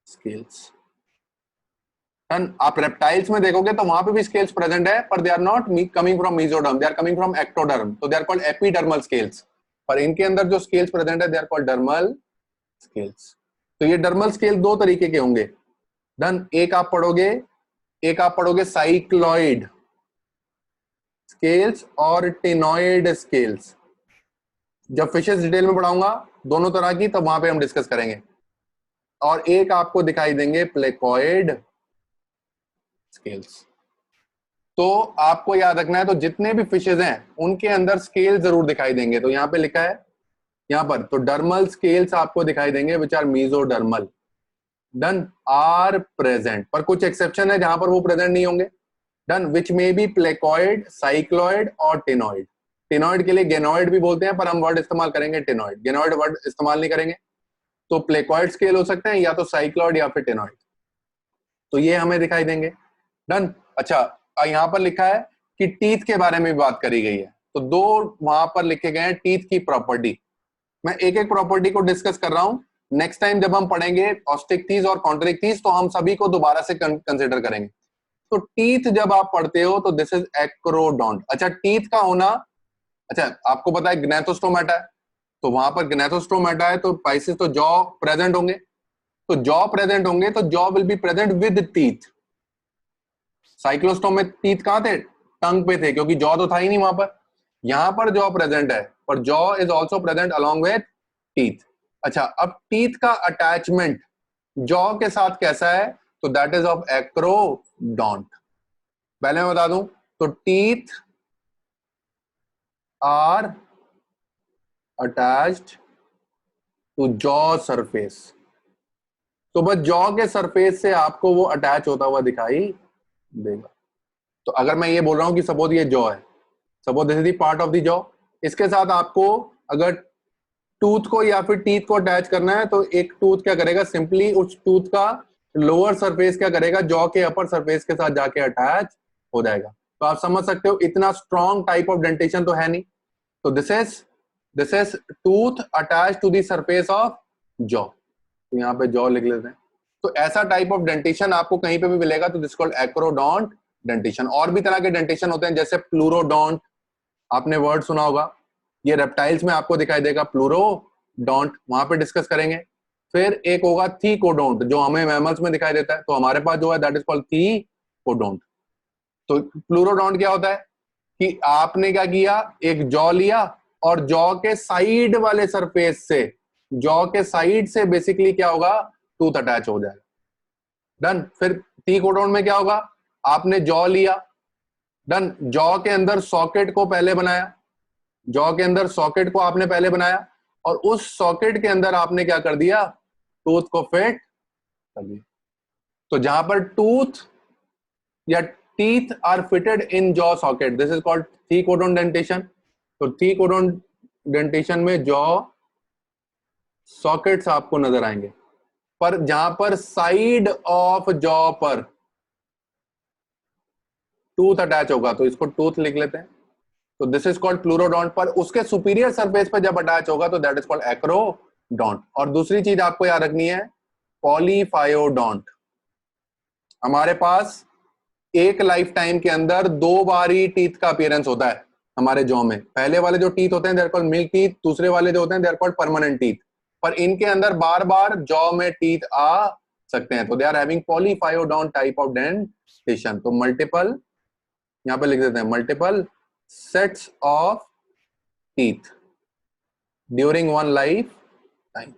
scales. आप रेप्टाइल्स में देखोगे तो वहां पे भी स्केल्स प्रेजेंट है, पर they are not coming from mesoderm, they are coming from ectoderm, तो they are called epidermal scales. पर इनके अंदर जो स्केल्स प्रेजेंट है they are called dermal scales. तो ये डर्मल स्केल 2 तरीके के होंगे। डन, एक आप पढ़ोगे साइक्लॉइड स्केल्स और टेनॉइड स्केल्स। जब फिशेस डिटेल में पढ़ाऊंगा दोनों तरह की, तब वहां पे हम डिस्कस करेंगे। और एक आपको दिखाई देंगे प्लेकॉइड स्केल्स। तो आपको याद रखना है, तो जितने भी फिशेज हैं उनके अंदर स्केल जरूर दिखाई देंगे। तो यहाँ पे लिखा है, यहाँ पर तो डर्मल स्केल्स आपको दिखाई देंगे which are mesodermal, done, are present. पर कुछ एक्सेप्शन है जहां पर वो प्रेजेंट नहीं होंगे, done, which may be placoid, cycloid और टेनॉइड। टेनॉइड के लिए गेनॉइड भी बोलते हैं, पर हम वर्ड इस्तेमाल करेंगे टेनॉइड, गेनॉइड वर्ड इस्तेमाल नहीं करेंगे। तो प्लेकॉइड स्केल हो सकते हैं या तो साइक्लॉइड या फिर टेनॉइड। तो ये हमें दिखाई देंगे, डन। अच्छा, यहाँ पर लिखा है कि टीथ के बारे में भी बात करी गई है, तो 2 वहां पर लिखे गए हैं टीथ की प्रॉपर्टी। मैं एक एक प्रॉपर्टी को डिस्कस कर रहा हूं। नेक्स्ट टाइम जब हम पढ़ेंगे ऑस्टिक थीस और कॉन्ट्रिक थीस तो हम सभी को दोबारा से कंसिडर करेंगे। तो टीथ जब आप पढ़ते हो तो दिस इज एक्रोडोंट। अच्छा, टीथ का होना, अच्छा आपको पता है ग्नेथोस्टोमेटा है, तो वहां पर ग्नेथोस्टोमेटा है तो पाइसिस तो जॉ प्रेजेंट होंगे, तो जॉ प्रेजेंट होंगे तो jaw will be present with teeth. Cyclostome में टीथ कहां थे? टंग पे थे, क्योंकि जॉ तो था ही नहीं वहां पर। यहां पर जॉ प्रेजेंट है, पर jaw is also present along with teeth. अच्छा, अब टीथ का अटैचमेंट जॉ के साथ कैसा है? तो दैट इज ऑफ एक्रोडोंट। पहले मैं बता दूं, तो teeth are attached to jaw surface. तो बस जॉ के सरफेस से आपको वो अटैच होता हुआ दिखाई देगा। तो अगर मैं ये बोल रहा हूं कि सपोज ये जॉ है, suppose this is the part of the jaw, इसके साथ आपको अगर टूथ को या फिर टीथ को अटैच करना है तो एक टूथ क्या करेगा, सिंपली उस टूथ का लोअर सरफेस क्या करेगा, जॉ के अपर सरफेस के साथ जाके अटैच हो जाएगा। तो आप समझ सकते हो इतना स्ट्रॉन्ग टाइप ऑफ डेंटेशन तो है नहीं। तो this is tooth attach to the surface of jaw. तो यहाँ पे जॉ लिख लेते हैं। तो ऐसा टाइप ऑफ डेंटेशन आपको कहीं पे भी मिलेगा तो दिस कॉल्ड एक्रोडोंट डेंटेशन। और भी तरह के डेंटेशन होते हैं जैसे प्लूरोडोंट, आपने वर्ड सुना होगा, ये रेप्टाइल्स में आपको दिखाई देगा प्लूरोडोंट, वहां पे डिस्कस करेंगे। फिर एक होगा थीकोडोंट जो हमें मैमल्स में दिखाई देता है, तो हमारे पास जो है दैट इज कॉल्ड थीकोडोंट। तो प्लूरोडोंट क्या होता है कि आपने क्या किया, एक जॉ लिया और जॉ के साइड वाले सरफेस से, जॉ के साइड से बेसिकली क्या होगा, टूथ अटैच हो जाएगा। डन। फिर थीकोडोंट में क्या होगा, आपने जॉ लिया, डन, जॉ के अंदर सॉकेट को पहले बनाया, जॉ के अंदर सॉकेट को आपने पहले बनाया और उस सॉकेट के अंदर आपने क्या कर दिया, टूथ को फिट कर दिया। तो जहां पर टूथ या teeth are fitted in jaw socket, this is called thecodont dentition. तो थीकोडोंट डेंटेशन में जॉ सॉकेट्स आपको नजर आएंगे, पर जहां पर साइड ऑफ जॉ पर टूथ अटैच होगा तो इसको टूथ लिख लेते हैं। तो दिस इज कॉल्ड प्लूरोडोंट। पर उसके सुपीरियर सरफेस पर जब अटैच होगा तो दैट इज कॉल्ड एक्रोडोंट। और दूसरी चीज आपको याद रखनी है, पॉलीफायोडोंट। हमारे पास एक लाइफ टाइम के अंदर 2 बार ही टीथ का अपीयरेंस होता है हमारे जॉ में। पहले वाले जो टीथ होते हैं they are called milk teeth, दूसरे वाले जो होते हैं they are called permanent teeth. पर इनके अंदर बार बार जॉ में टीथ आ सकते हैं, तो they are having polyphyodont type of dentation. तो मल्टीपल, यहां पे लिख देते हैं multiple sets of teeth during one life time.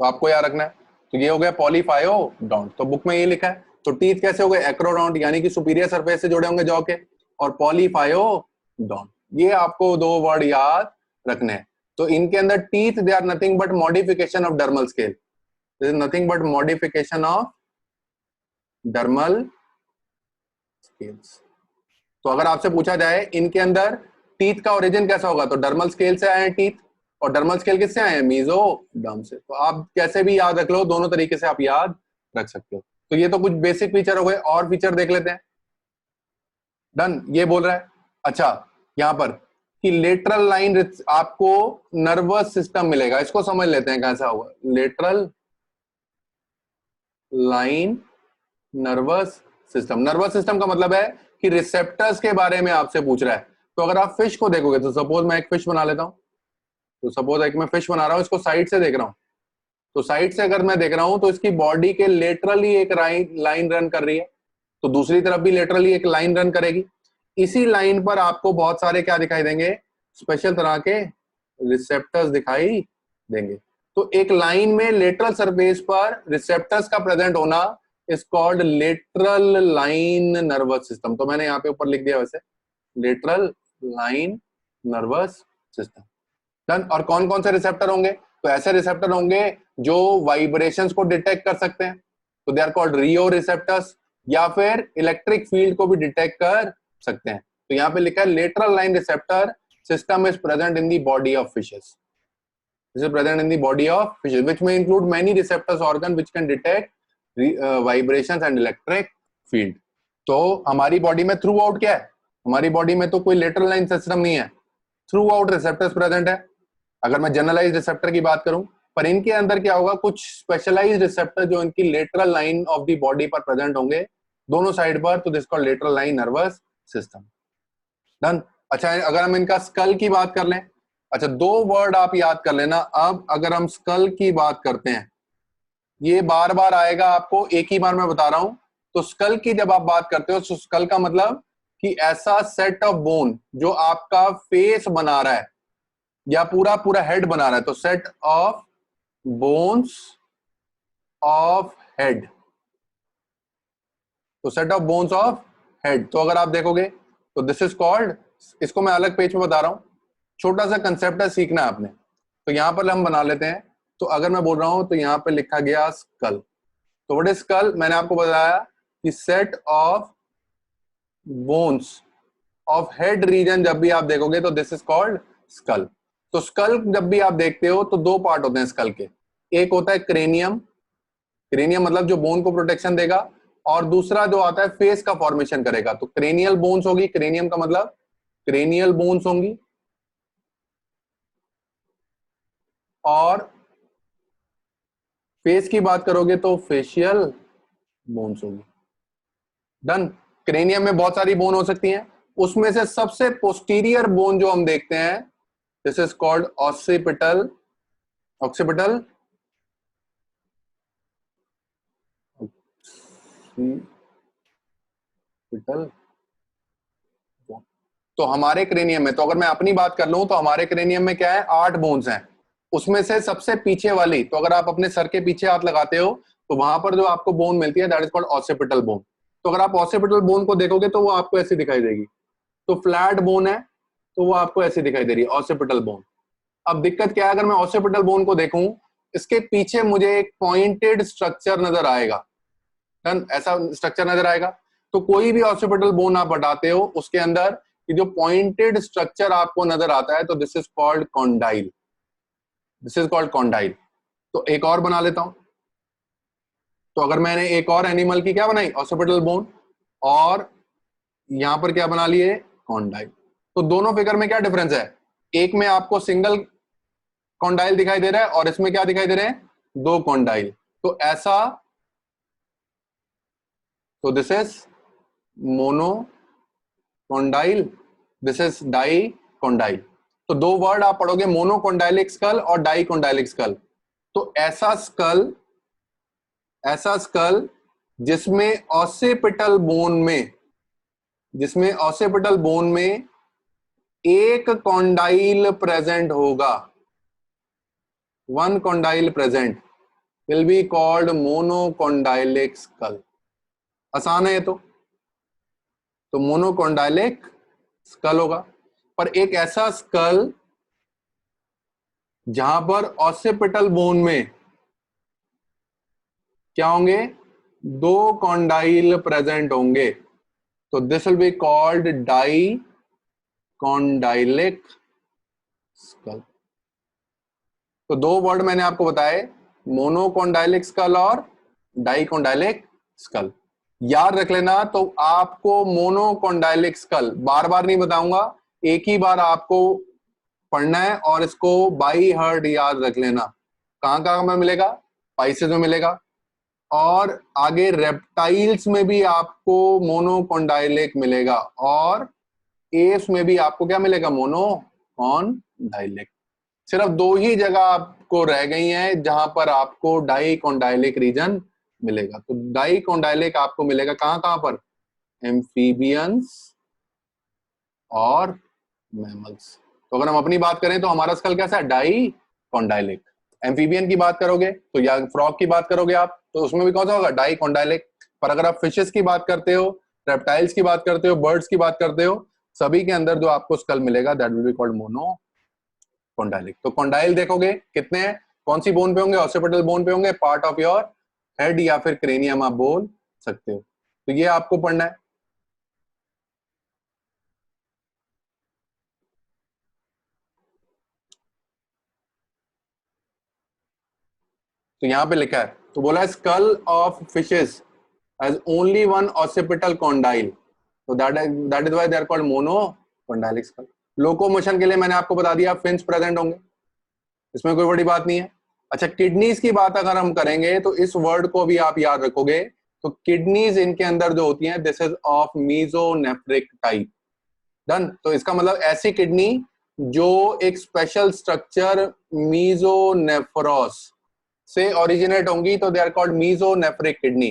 तो आपको याद रखना है। तो ये हो गया पॉलीफायोडोंट। तो बुक में ये लिखा है। तो टीथ कैसे हो गए, एक्रोडोंट यानी कि सुपीरियर सरफेस से जुड़े होंगे जॉ के, और पॉलीफायोडोंट, ये आपको 2 वर्ड याद रखने हैं। तो इनके अंदर teeth they are nothing but modification of dermal scale, this is nothing but modification of dermal scales. तो अगर आपसे पूछा जाए इनके अंदर टीथ का ओरिजिन कैसा होगा, तो डर्मल स्केल से आए हैं टीथ, और डर्मल स्केल किससे आए हैं, मीजोडर्म से। तो आप कैसे भी याद रख लो, दोनों तरीके से आप याद रख सकते हो। तो ये तो कुछ बेसिक फीचर हो गए, और फीचर देख लेते हैं। डन। ये बोल रहा है, अच्छा यहां पर कि लेटरल लाइन आपको नर्वस सिस्टम मिलेगा, इसको समझ लेते हैं कैसा होगा। Lateral line nervous system, nervous system का मतलब है कि रिसेप्टर्स के बारे में आपसे पूछ रहा है। तो अगर आप फिश को देखोगे, तो सपोज मैं एक फिश बना लेता हूं, तो सपोज एक मैं फिश बना रहा हूं, इसको साइड से देख रहा हूं। तो साइड से अगर मैं देख रहा हूं तो इसकी बॉडी के लेटरली एक लाइन रन कर रही है, तो दूसरी तरफ भी लेटरली एक लाइन रन करेगी। इसी लाइन पर आपको बहुत सारे क्या दिखाई देंगे, स्पेशल तरह के रिसेप्टर्स दिखाई देंगे। तो एक लाइन में लेटरल सरफेस पर रिसेप्टर्स का प्रेजेंट होना is called lateral line nervous system. तो मैंने यहाँ पे ऊपर लिख दिया वैसे, lateral line nervous system. Done. और कौन कौन से रिसेप्टर होंगे, तो ऐसे रिसेप्टर होंगे जो वाइब्रेशंस को डिटेक्ट कर सकते हैं, तो they are called rheo receptors, या फिर इलेक्ट्रिक फील्ड को भी डिटेक्ट कर सकते हैं। तो यहाँ पे लिखा है lateral line receptor system is present in the body of fishes, this is present in the body of fishes which may include many receptors organ which can detect vibrations and electric field. तो हमारी body में through out क्या है, हमारी body में तो कोई lateral line system नहीं है, थ्रू आउट रिसेप्टर्स प्रेजेंट है अगर मैं जनरलाइज रिसेप्टर की बात करूं। पर इनके अंदर क्या होगा, कुछ स्पेशलाइज्ड रिसेप्टर जो इनकी lateral line of the body पर प्रेजेंट होंगे दोनों साइड पर, तो this called lateral line nervous system. Done. अच्छा अगर हम इनका स्कल की बात कर लें, अच्छा 2 वर्ड आप याद कर लेना। अब अगर हम स्कल की बात करते हैं, ये बार बार आएगा आपको, एक ही बार मैं बता रहा हूं। तो स्कल की जब आप बात करते हो, तो स्कल का मतलब कि ऐसा सेट ऑफ बोन जो आपका फेस बना रहा है या पूरा पूरा हेड बना रहा है, तो set of bones of head, तो set of bones of head. तो अगर आप देखोगे तो दिस इज कॉल्ड, इसको मैं अलग पेज में बता रहा हूं, छोटा सा कंसेप्ट है, सीखना है आपने। तो यहां पर हम बना लेते हैं। तो अगर मैं बोल रहा हूं तो यहां पे लिखा गया स्कल। तो व्हाट इज स्कल, मैंने आपको बताया कि set of bones of head region जब भी आप देखोगे तो दिस इज कॉल्ड स्कल। तो स्कल जब भी आप देखते हो तो दो पार्ट होते हैं स्कल के, एक होता है क्रेनियम, क्रेनियम मतलब जो बोन को प्रोटेक्शन देगा, और दूसरा जो आता है फेस का फॉर्मेशन करेगा। तो क्रेनियल बोन्स होगी, क्रेनियम का मतलब क्रेनियल बोन्स होंगी, और फेस की बात करोगे तो फेशियल बोन्स होगी। डन। क्रेनियम में बहुत सारी बोन हो सकती हैं, उसमें से सबसे पोस्टीरियर बोन जो हम देखते हैं this is called occipital, occipital occipital. तो हमारे क्रेनियम में, तो अगर मैं अपनी बात कर लूं तो हमारे क्रेनियम में क्या है, 8 बोन्स हैं। उसमें से सबसे पीछे वाली, तो अगर आप अपने सर के पीछे हाथ लगाते हो तो वहां पर जो आपको बोन मिलती है that is called occipital bone. तो अगर आप ऑक्सीपिटल बोन को देखोगे तो वो आपको ऐसी दिखाई देगी। तो फ्लैट बोन है तो वो आपको ऐसी दिखाई दे रही है, ऑक्सीपिटल बोन। अब दिक्कत क्या है, अगर मैं ऑक्सीपिटल बोन को देखूं, इसके पीछे मुझे एक पॉइंटेड स्ट्रक्चर नजर आएगा। डन, ऐसा स्ट्रक्चर नजर आएगा। तो कोई भी ऑक्सीपिटल बोन आप हटाते हो उसके अंदर ये जो पॉइंटेड स्ट्रक्चर आपको नजर आता है तो this is called condyle, this is called condyle. तो एक और बना लेता हूं। तो अगर मैंने एक और एनिमल की क्या बनाई, ऑक्सीपिटल बोन, और यहां पर क्या बना लिए, कॉन्डाइल। तो दोनों फिगर में क्या डिफरेंस है, एक में आपको सिंगल कॉन्डाइल दिखाई दे रहा है और इसमें क्या दिखाई दे रहे हैं, दो कॉन्डाइल। तो ऐसा, तो this is mono condyle, this is di condyle. तो दो वर्ड आप पढ़ोगे, मोनोकॉन्डाइलिक स्कल और डाई कॉन्डाइलिक स्कल। तो ऐसा स्कल, ऐसा स्कल जिसमें ऑक्सीपिटल बोन में, जिसमें ऑक्सीपिटल बोन में एक कॉन्डाइल प्रेजेंट होगा, one condyle present, will be called monocondylic skull. आसान है ये तो मोनोकॉन्डाइलिक स्कल होगा। पर एक ऐसा स्कल जहां पर ऑक्सीपिटल बोन में क्या होंगे, दो कॉन्डाइल प्रेजेंट होंगे, तो this will be called die कॉन्डाइलिक skull. तो दो वर्ड मैंने आपको बताए, मोनोकॉन्डाइलिक स्कल और डाइकॉन्डाइलिक स्कल। याद रख लेना। तो आपको मोनोकॉन्डाइलिक स्कल बार बार नहीं बताऊंगा, एक ही बार आपको पढ़ना है और इसको बाई हार्ट याद रख लेना। कहां कहां में मिलेगा, स्पाइसेस में मिलेगा, और आगे रेप्टाइल्स में भी आपको मोनोकॉन्डाइलिक मिलेगा, और एप्स में भी आपको क्या मिलेगा, मोनोकॉन्डाइलिक। सिर्फ दो ही जगह आपको रह गई हैं जहां पर आपको डाइकॉन्डाइलिक रीजन मिलेगा। तो डाइकॉन्डाइलिक आपको मिलेगा कहां कहां पर, एम्फीबियंस और मैमल्स। तो अगर हम अपनी बात करें तो हमारा स्कल कैसा है, डाइकॉन्डाइलिक। एम्फीबियन की बात करोगे तो, या फ्रॉग की बात करोगे आप, तो उसमें भी कौन सा होगा, डाइकॉन्डाइलिक। पर अगर आप फिशेस की बात करते हो, रेप्टाइल्स की बात करते हो, बर्ड्स की बात करते हो, सभी के अंदर जो आपको स्कल मिलेगा that will be called monocondylic. तो कॉन्डाइल देखोगे कितने हैं, कौन सी बोन पे होंगे, ऑक्सीपिटल बोन पे होंगे, पार्ट ऑफ योर हेड या फिर क्रेनियम आप बोल सकते हो। तो ये आपको पढ़ना है। तो यहां पे लिखा है, तो बोला है skull of fishes has only one occipital condyle, तो that is why they are called monocondylic skull. Locomotion के लिए मैंने आपको बता दिया फिन्स प्रेजेंट होंगे, इसमें कोई बड़ी बात नहीं है। अच्छा, किडनीज की बात अगर हम करेंगे तो इस वर्ड को भी आप याद रखोगे। तो किडनीज इनके अंदर जो होती हैं this is of mesonephric type. Done. तो इसका मतलब ऐसी किडनी जो एक स्पेशल स्ट्रक्चर मीजोनेफ्रोस से ओरिजिनेट होंगी, तो they are called mesonephric kidney.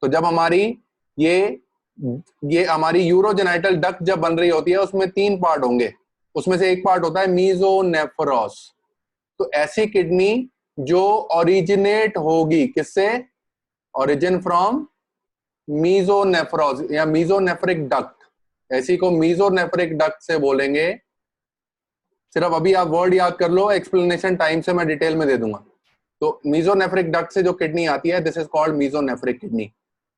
तो जब हमारी ये हमारी यूरोजेनाइटल डक्ट जब बन रही होती है उसमें 3 पार्ट होंगे, उसमें से एक पार्ट होता है मीजोनेफ्रोस। तो ऐसी किडनी जो ओरिजिनेट होगी किससे, ओरिजिन फ्रॉम मीजोनेफ्रोस या मीजोनेफ्रिक डक्ट, ऐसी को मीजोनेफ्रिक डक्ट से बोलेंगे। सिर्फ अभी आप वर्ड याद कर लो, एक्सप्लेनेशन टाइम से मैं डिटेल में दे दूंगा। तो मीजोनेफ्रिक डक्ट से जो किडनी आती है this is called mesonephric kidney.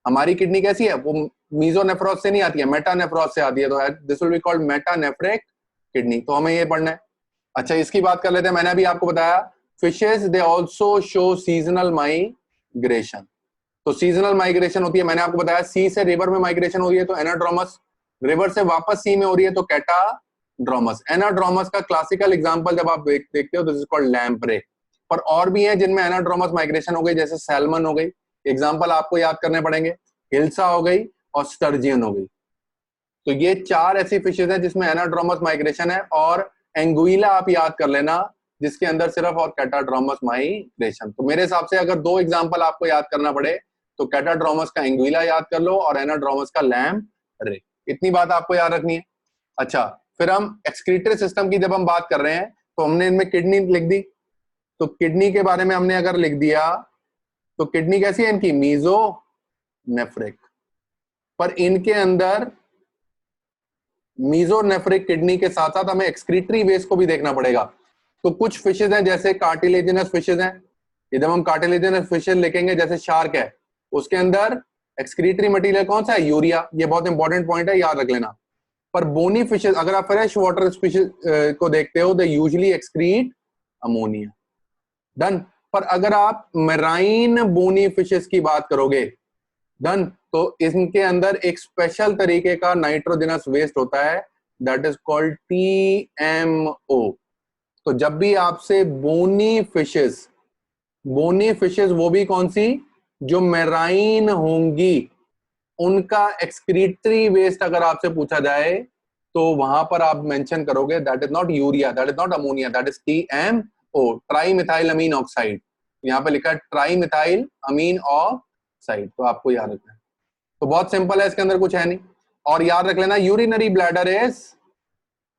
हमारी किडनी कैसी है, वो मीजोनेफ्रोस से नहीं आती है, मेटानेफ्रोस से आती है, तो this will be called metanephric kidney. तो हमें ये पढ़ना है। अच्छा, इसकी बात कर लेते हैं। मैंने अभी आपको बताया fishes they also show seasonal migration. तो सीजनल माइग्रेशन होती है, मैंने आपको बताया सी से रिवर में माइग्रेशन हो रही है तो एनाड्रोमस, रिवर से वापस सी में हो रही है तो कैटाड्रोमस। एनाड्रोमस का क्लासिकल एग्जांपल जब आप देखते हो तो दिस इज कॉल्ड लैम्प्रे। पर और भी है जिनमें एनाड्रोमस माइग्रेशन हो गई, जैसे सैल्मन हो गई, एग्जांपल आपको याद करने पड़ेंगे, हिल्सा हो गई और स्टर्जियन हो गई। तो ये 4 ऐसी फिशेज हैं जिसमें एनाड्रोमस माइग्रेशन है। और एंगुइला आप याद कर लेना जिसके अंदर सिर्फ और कैटाड्रोमस माइग्रेशन। तो मेरे हिसाब से अगर 2 एग्जांपल आपको याद करना पड़े तो कैटाड्रोमस का एंगुइला याद कर लो और एनाड्रोमस का लैम्प्रे। इतनी बात आपको याद रखनी है। अच्छा, फिर हम एक्सक्रीटरी सिस्टम की जब हम बात कर रहे हैं तो हमने इनमें किडनी लिख दी। तो किडनी के बारे में हमने अगर लिख दिया तो किडनी कैसी है इनकी, मीजोनेफ्रिक। पर इनके अंदर मीजोनेफ्रिक किडनी के साथ साथ हमें एक्सक्रीटरी वेस्ट को भी देखना पड़ेगा। तो कुछ फिशेज हैं जैसे कार्टिलेजिनस फिशेज हैं, जब हम कार्टिलेजिनस फिशेज लिखेंगे जैसे शार्क है, उसके अंदर एक्सक्रीटरी मटेरियल कौन सा है, यूरिया। ये बहुत इंपॉर्टेंट पॉइंट है, याद रख लेना। पर बोनी फिशेज, अगर आप फ्रेश वाटर फिशेज को देखते हो, they usually excrete ammonia. Done. पर अगर आप मेराइन बोनी फिशेज की बात करोगे, डन, तो इनके अंदर एक स्पेशल तरीके का नाइट्रोजनस वेस्ट होता है, दैट इज कॉल्ड TMO। तो जब भी आपसे बोनी फिशेज वो भी कौन सी, जो मेराइन होंगी, उनका एक्सक्रीटरी वेस्ट अगर आपसे पूछा जाए तो वहां पर आप मेंशन करोगे that is not urea, that is not ammonia, that is TMO, trimethyl amine oxide. यहाँ पे लिखा है ट्राई मिथाइल अमीन ऑक्साइड, तो आपको याद रखना है। तो बहुत सिंपल है, इसके अंदर कुछ है नहीं। और याद रख लेना urinary bladder is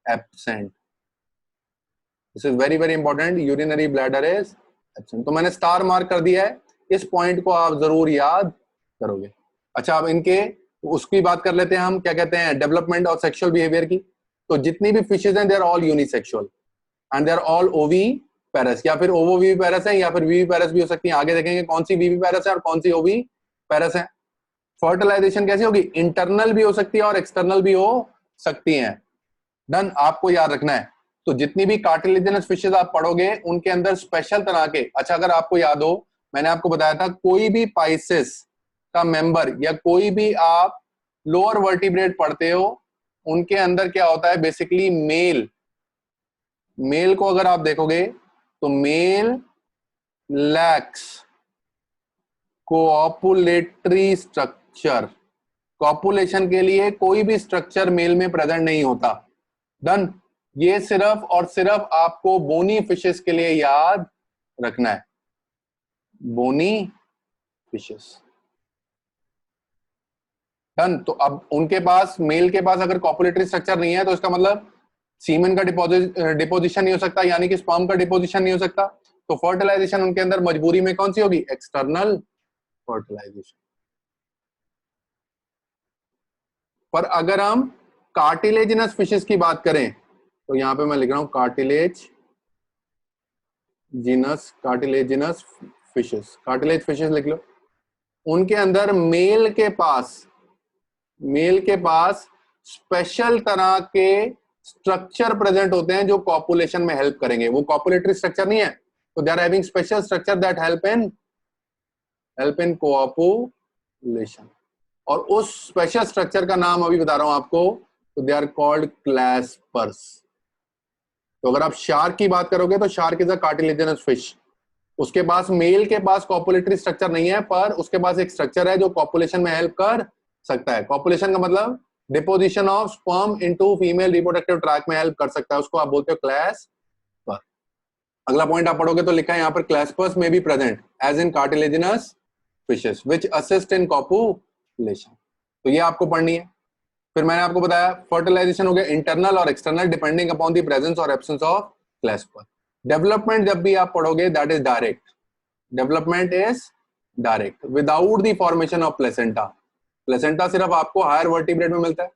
absent, this is very very important, urinary bladder is absent. तो मैंने स्टार मार्क कर दिया है, इस पॉइंट को आप जरूर याद करोगे। अच्छा, अब इनके उसकी बात कर लेते हैं हम, क्या कहते हैं, डेवलपमेंट और सेक्सुअल बिहेवियर की। तो जितनी भी फिशेज हैं they are all unisexual and they are all oviparous, या फिर ओवोविविपेरस है या फिर विविपेरस भी हो सकती है। आगे देखेंगे कौन सी विविपेरस है और कौन सी ओवीपेरस है। फर्टिलाइजेशन कैसी होगी, इंटरनल भी हो सकती है और एक्सटर्नल भी हो सकती है। डन, आपको याद रखना है। तो जितनी भी कार्टिलेजिनस फिशेज आप पढ़ोगे उनके अंदर स्पेशल तरह के, अच्छा अगर आपको याद हो, मैंने आपको बताया था कोई भी पाइसेस का मेंबर या कोई भी आप लोअर वर्टिब्रेट पढ़ते हो, उनके अंदर क्या होता है बेसिकली, मेल को अगर आप देखोगे तो मेल लैक्स कोऑपुलेटरी स्ट्रक्चर, कॉपुलेशन के लिए कोई भी स्ट्रक्चर मेल में प्रेजेंट नहीं होता। डन, ये सिर्फ और सिर्फ आपको बोनी फिशेस के लिए याद रखना है, बोनी फिशेस। डन। तो अब उनके पास, मेल के पास अगर कॉपुलेटरी स्ट्रक्चर नहीं है तो इसका मतलब सीमेन का डिपोजिशन नहीं हो सकता, यानी कि स्पर्म का डिपोजिशन नहीं हो सकता। तो फर्टिलाइजेशन उनके अंदर मजबूरी में कौन सी होगी, एक्सटर्नल फर्टिलाइजेशन। पर अगर हम कार्टिलेजिनस फिशेस की बात करें तो यहां पे मैं लिख रहा हूं कार्टिलेजिनस फिशेस लिख लो। उनके अंदर मेल के पास स्पेशल तरह के स्ट्रक्चर प्रेजेंट होते हैं जो कॉपुलेशन में हेल्प करेंगे। वो कॉपुलेटरी स्ट्रक्चर नहीं है, तो they are having special structure that help in copulation. और उस स्पेशल स्ट्रक्चर का नाम अभी बता रहा हूं आपको, तो दे आर कॉल्ड क्लैस्पर्स। तो अगर आप शार्क की बात करोगे तो shark is a cartilaginous fish. उसके पास, मेल के पास कॉपुलेटरी स्ट्रक्चर नहीं है, पर उसके पास एक स्ट्रक्चर है जो कॉपुलेशन में हेल्प कर सकता है। कॉपुलेशन का मतलब deposition of sperm into female reproductive tract में हेल्प कर सकता है, उसको आप बोलते हो क्लैस्पर। अगला पॉइंट आप पढ़ोगे तो लिखा है यहाँ पर क्लैस्पर्स में be present as in cartilaginous fishes which assist in copulation. तो ये आपको पढ़नी है। फिर मैंने आपको बताया फर्टिलाइजेशन हो गया इंटरनल और external depending upon the presence और एब्सेंस ऑफ क्लैस्पर। डेवलपमेंट जब भी आप पढ़ोगे that is direct, development is direct without the formation of placenta. Placenta सिर्फ आपको हायर वर्टिब्रेट में मिलता है।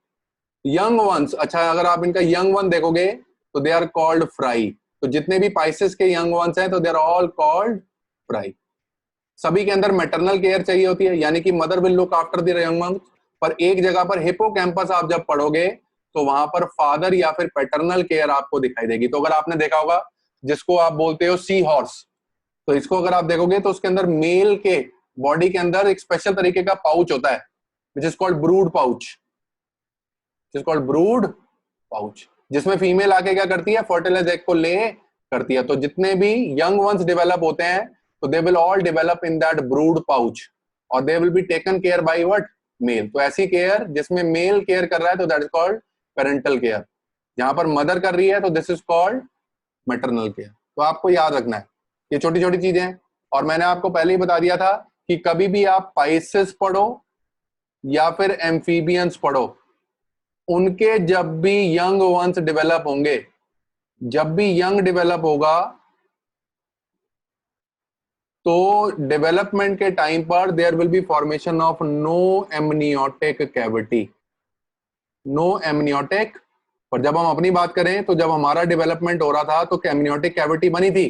यंग वंस, अच्छा अगर आप इनका यंग वन देखोगे तो दे आर कॉल्ड फ्राई। तो जितने भी पाइसेस के यंग वंस हैं तो they are all called fry. सभी के अंदर मैटरनल केयर चाहिए होती है, यानी कि mother will look after the young ones. पर एक जगह पर हिपोकैम्पस आप जब पढ़ोगे तो वहां पर फादर या फिर पैटर्नल केयर आपको दिखाई देगी। तो अगर आपने देखा होगा जिसको आप बोलते हो सी हॉर्स, तो इसको अगर आप देखोगे तो उसके अंदर मेल के बॉडी के अंदर एक स्पेशल तरीके का पाउच होता है which is called brood pouch, brood pouch, जिसमें फीमेल आके क्या करती है, फर्टिलाइज एग को ले करती है। तो जितने भी यंग वंस डेवलप होते हैं तो they will all develop in that brood pouch और they will be taken care by what, male. तो ऐसी केयर जिसमें मेल केयर कर रहा है तो that is called parental care. जहां पर मदर कर रही है तो this is called maternal care. तो आपको याद रखना है ये छोटी छोटी चीजें। और मैंने आपको पहले ही बता दिया था कि कभी भी आप पाइसेस पढ़ो या फिर एम्फीबियंस पढ़ो, उनके जब भी यंग वंस डेवलप होंगे, जब भी यंग डेवलप होगा तो डेवलपमेंट के टाइम पर there will be formation of no amniotic cavity, no amniotic. पर जब हम अपनी बात करें तो जब हमारा डेवलपमेंट हो रहा था तो एमनियोटिक कैविटी बनी थी,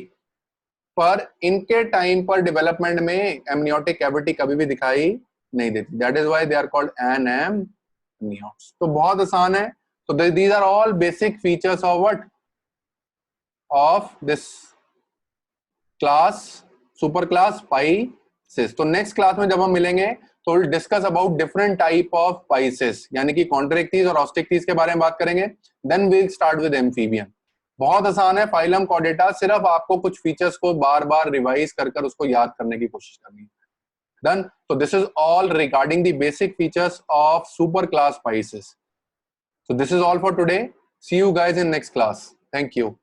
पर इनके टाइम पर डेवलपमेंट में एमनियोटिक कैविटी कभी भी दिखाई नहीं देती। That is why they are called anamniotes. तो बहुत आसान है। तो these are all basic features of what, of this class, super class Pisces. तो नेक्स्ट क्लास में जब हम मिलेंगे तो will discuss about different type of Pisces, यानी कि कॉन्ट्रैक्टीज और ऑस्ट्रिक्टीज के बारे में बात करेंगे। Then we will start with amphibian. बहुत आसान है फाइलम कॉर्डेटा, सिर्फ आपको कुछ फीचर्स को बार बार रिवाइज कर उसको याद करने की कोशिश करनी है। Done. So this is all regarding the basic features of super class Pisces. So this is all for today. See you guys in next class. Thank you.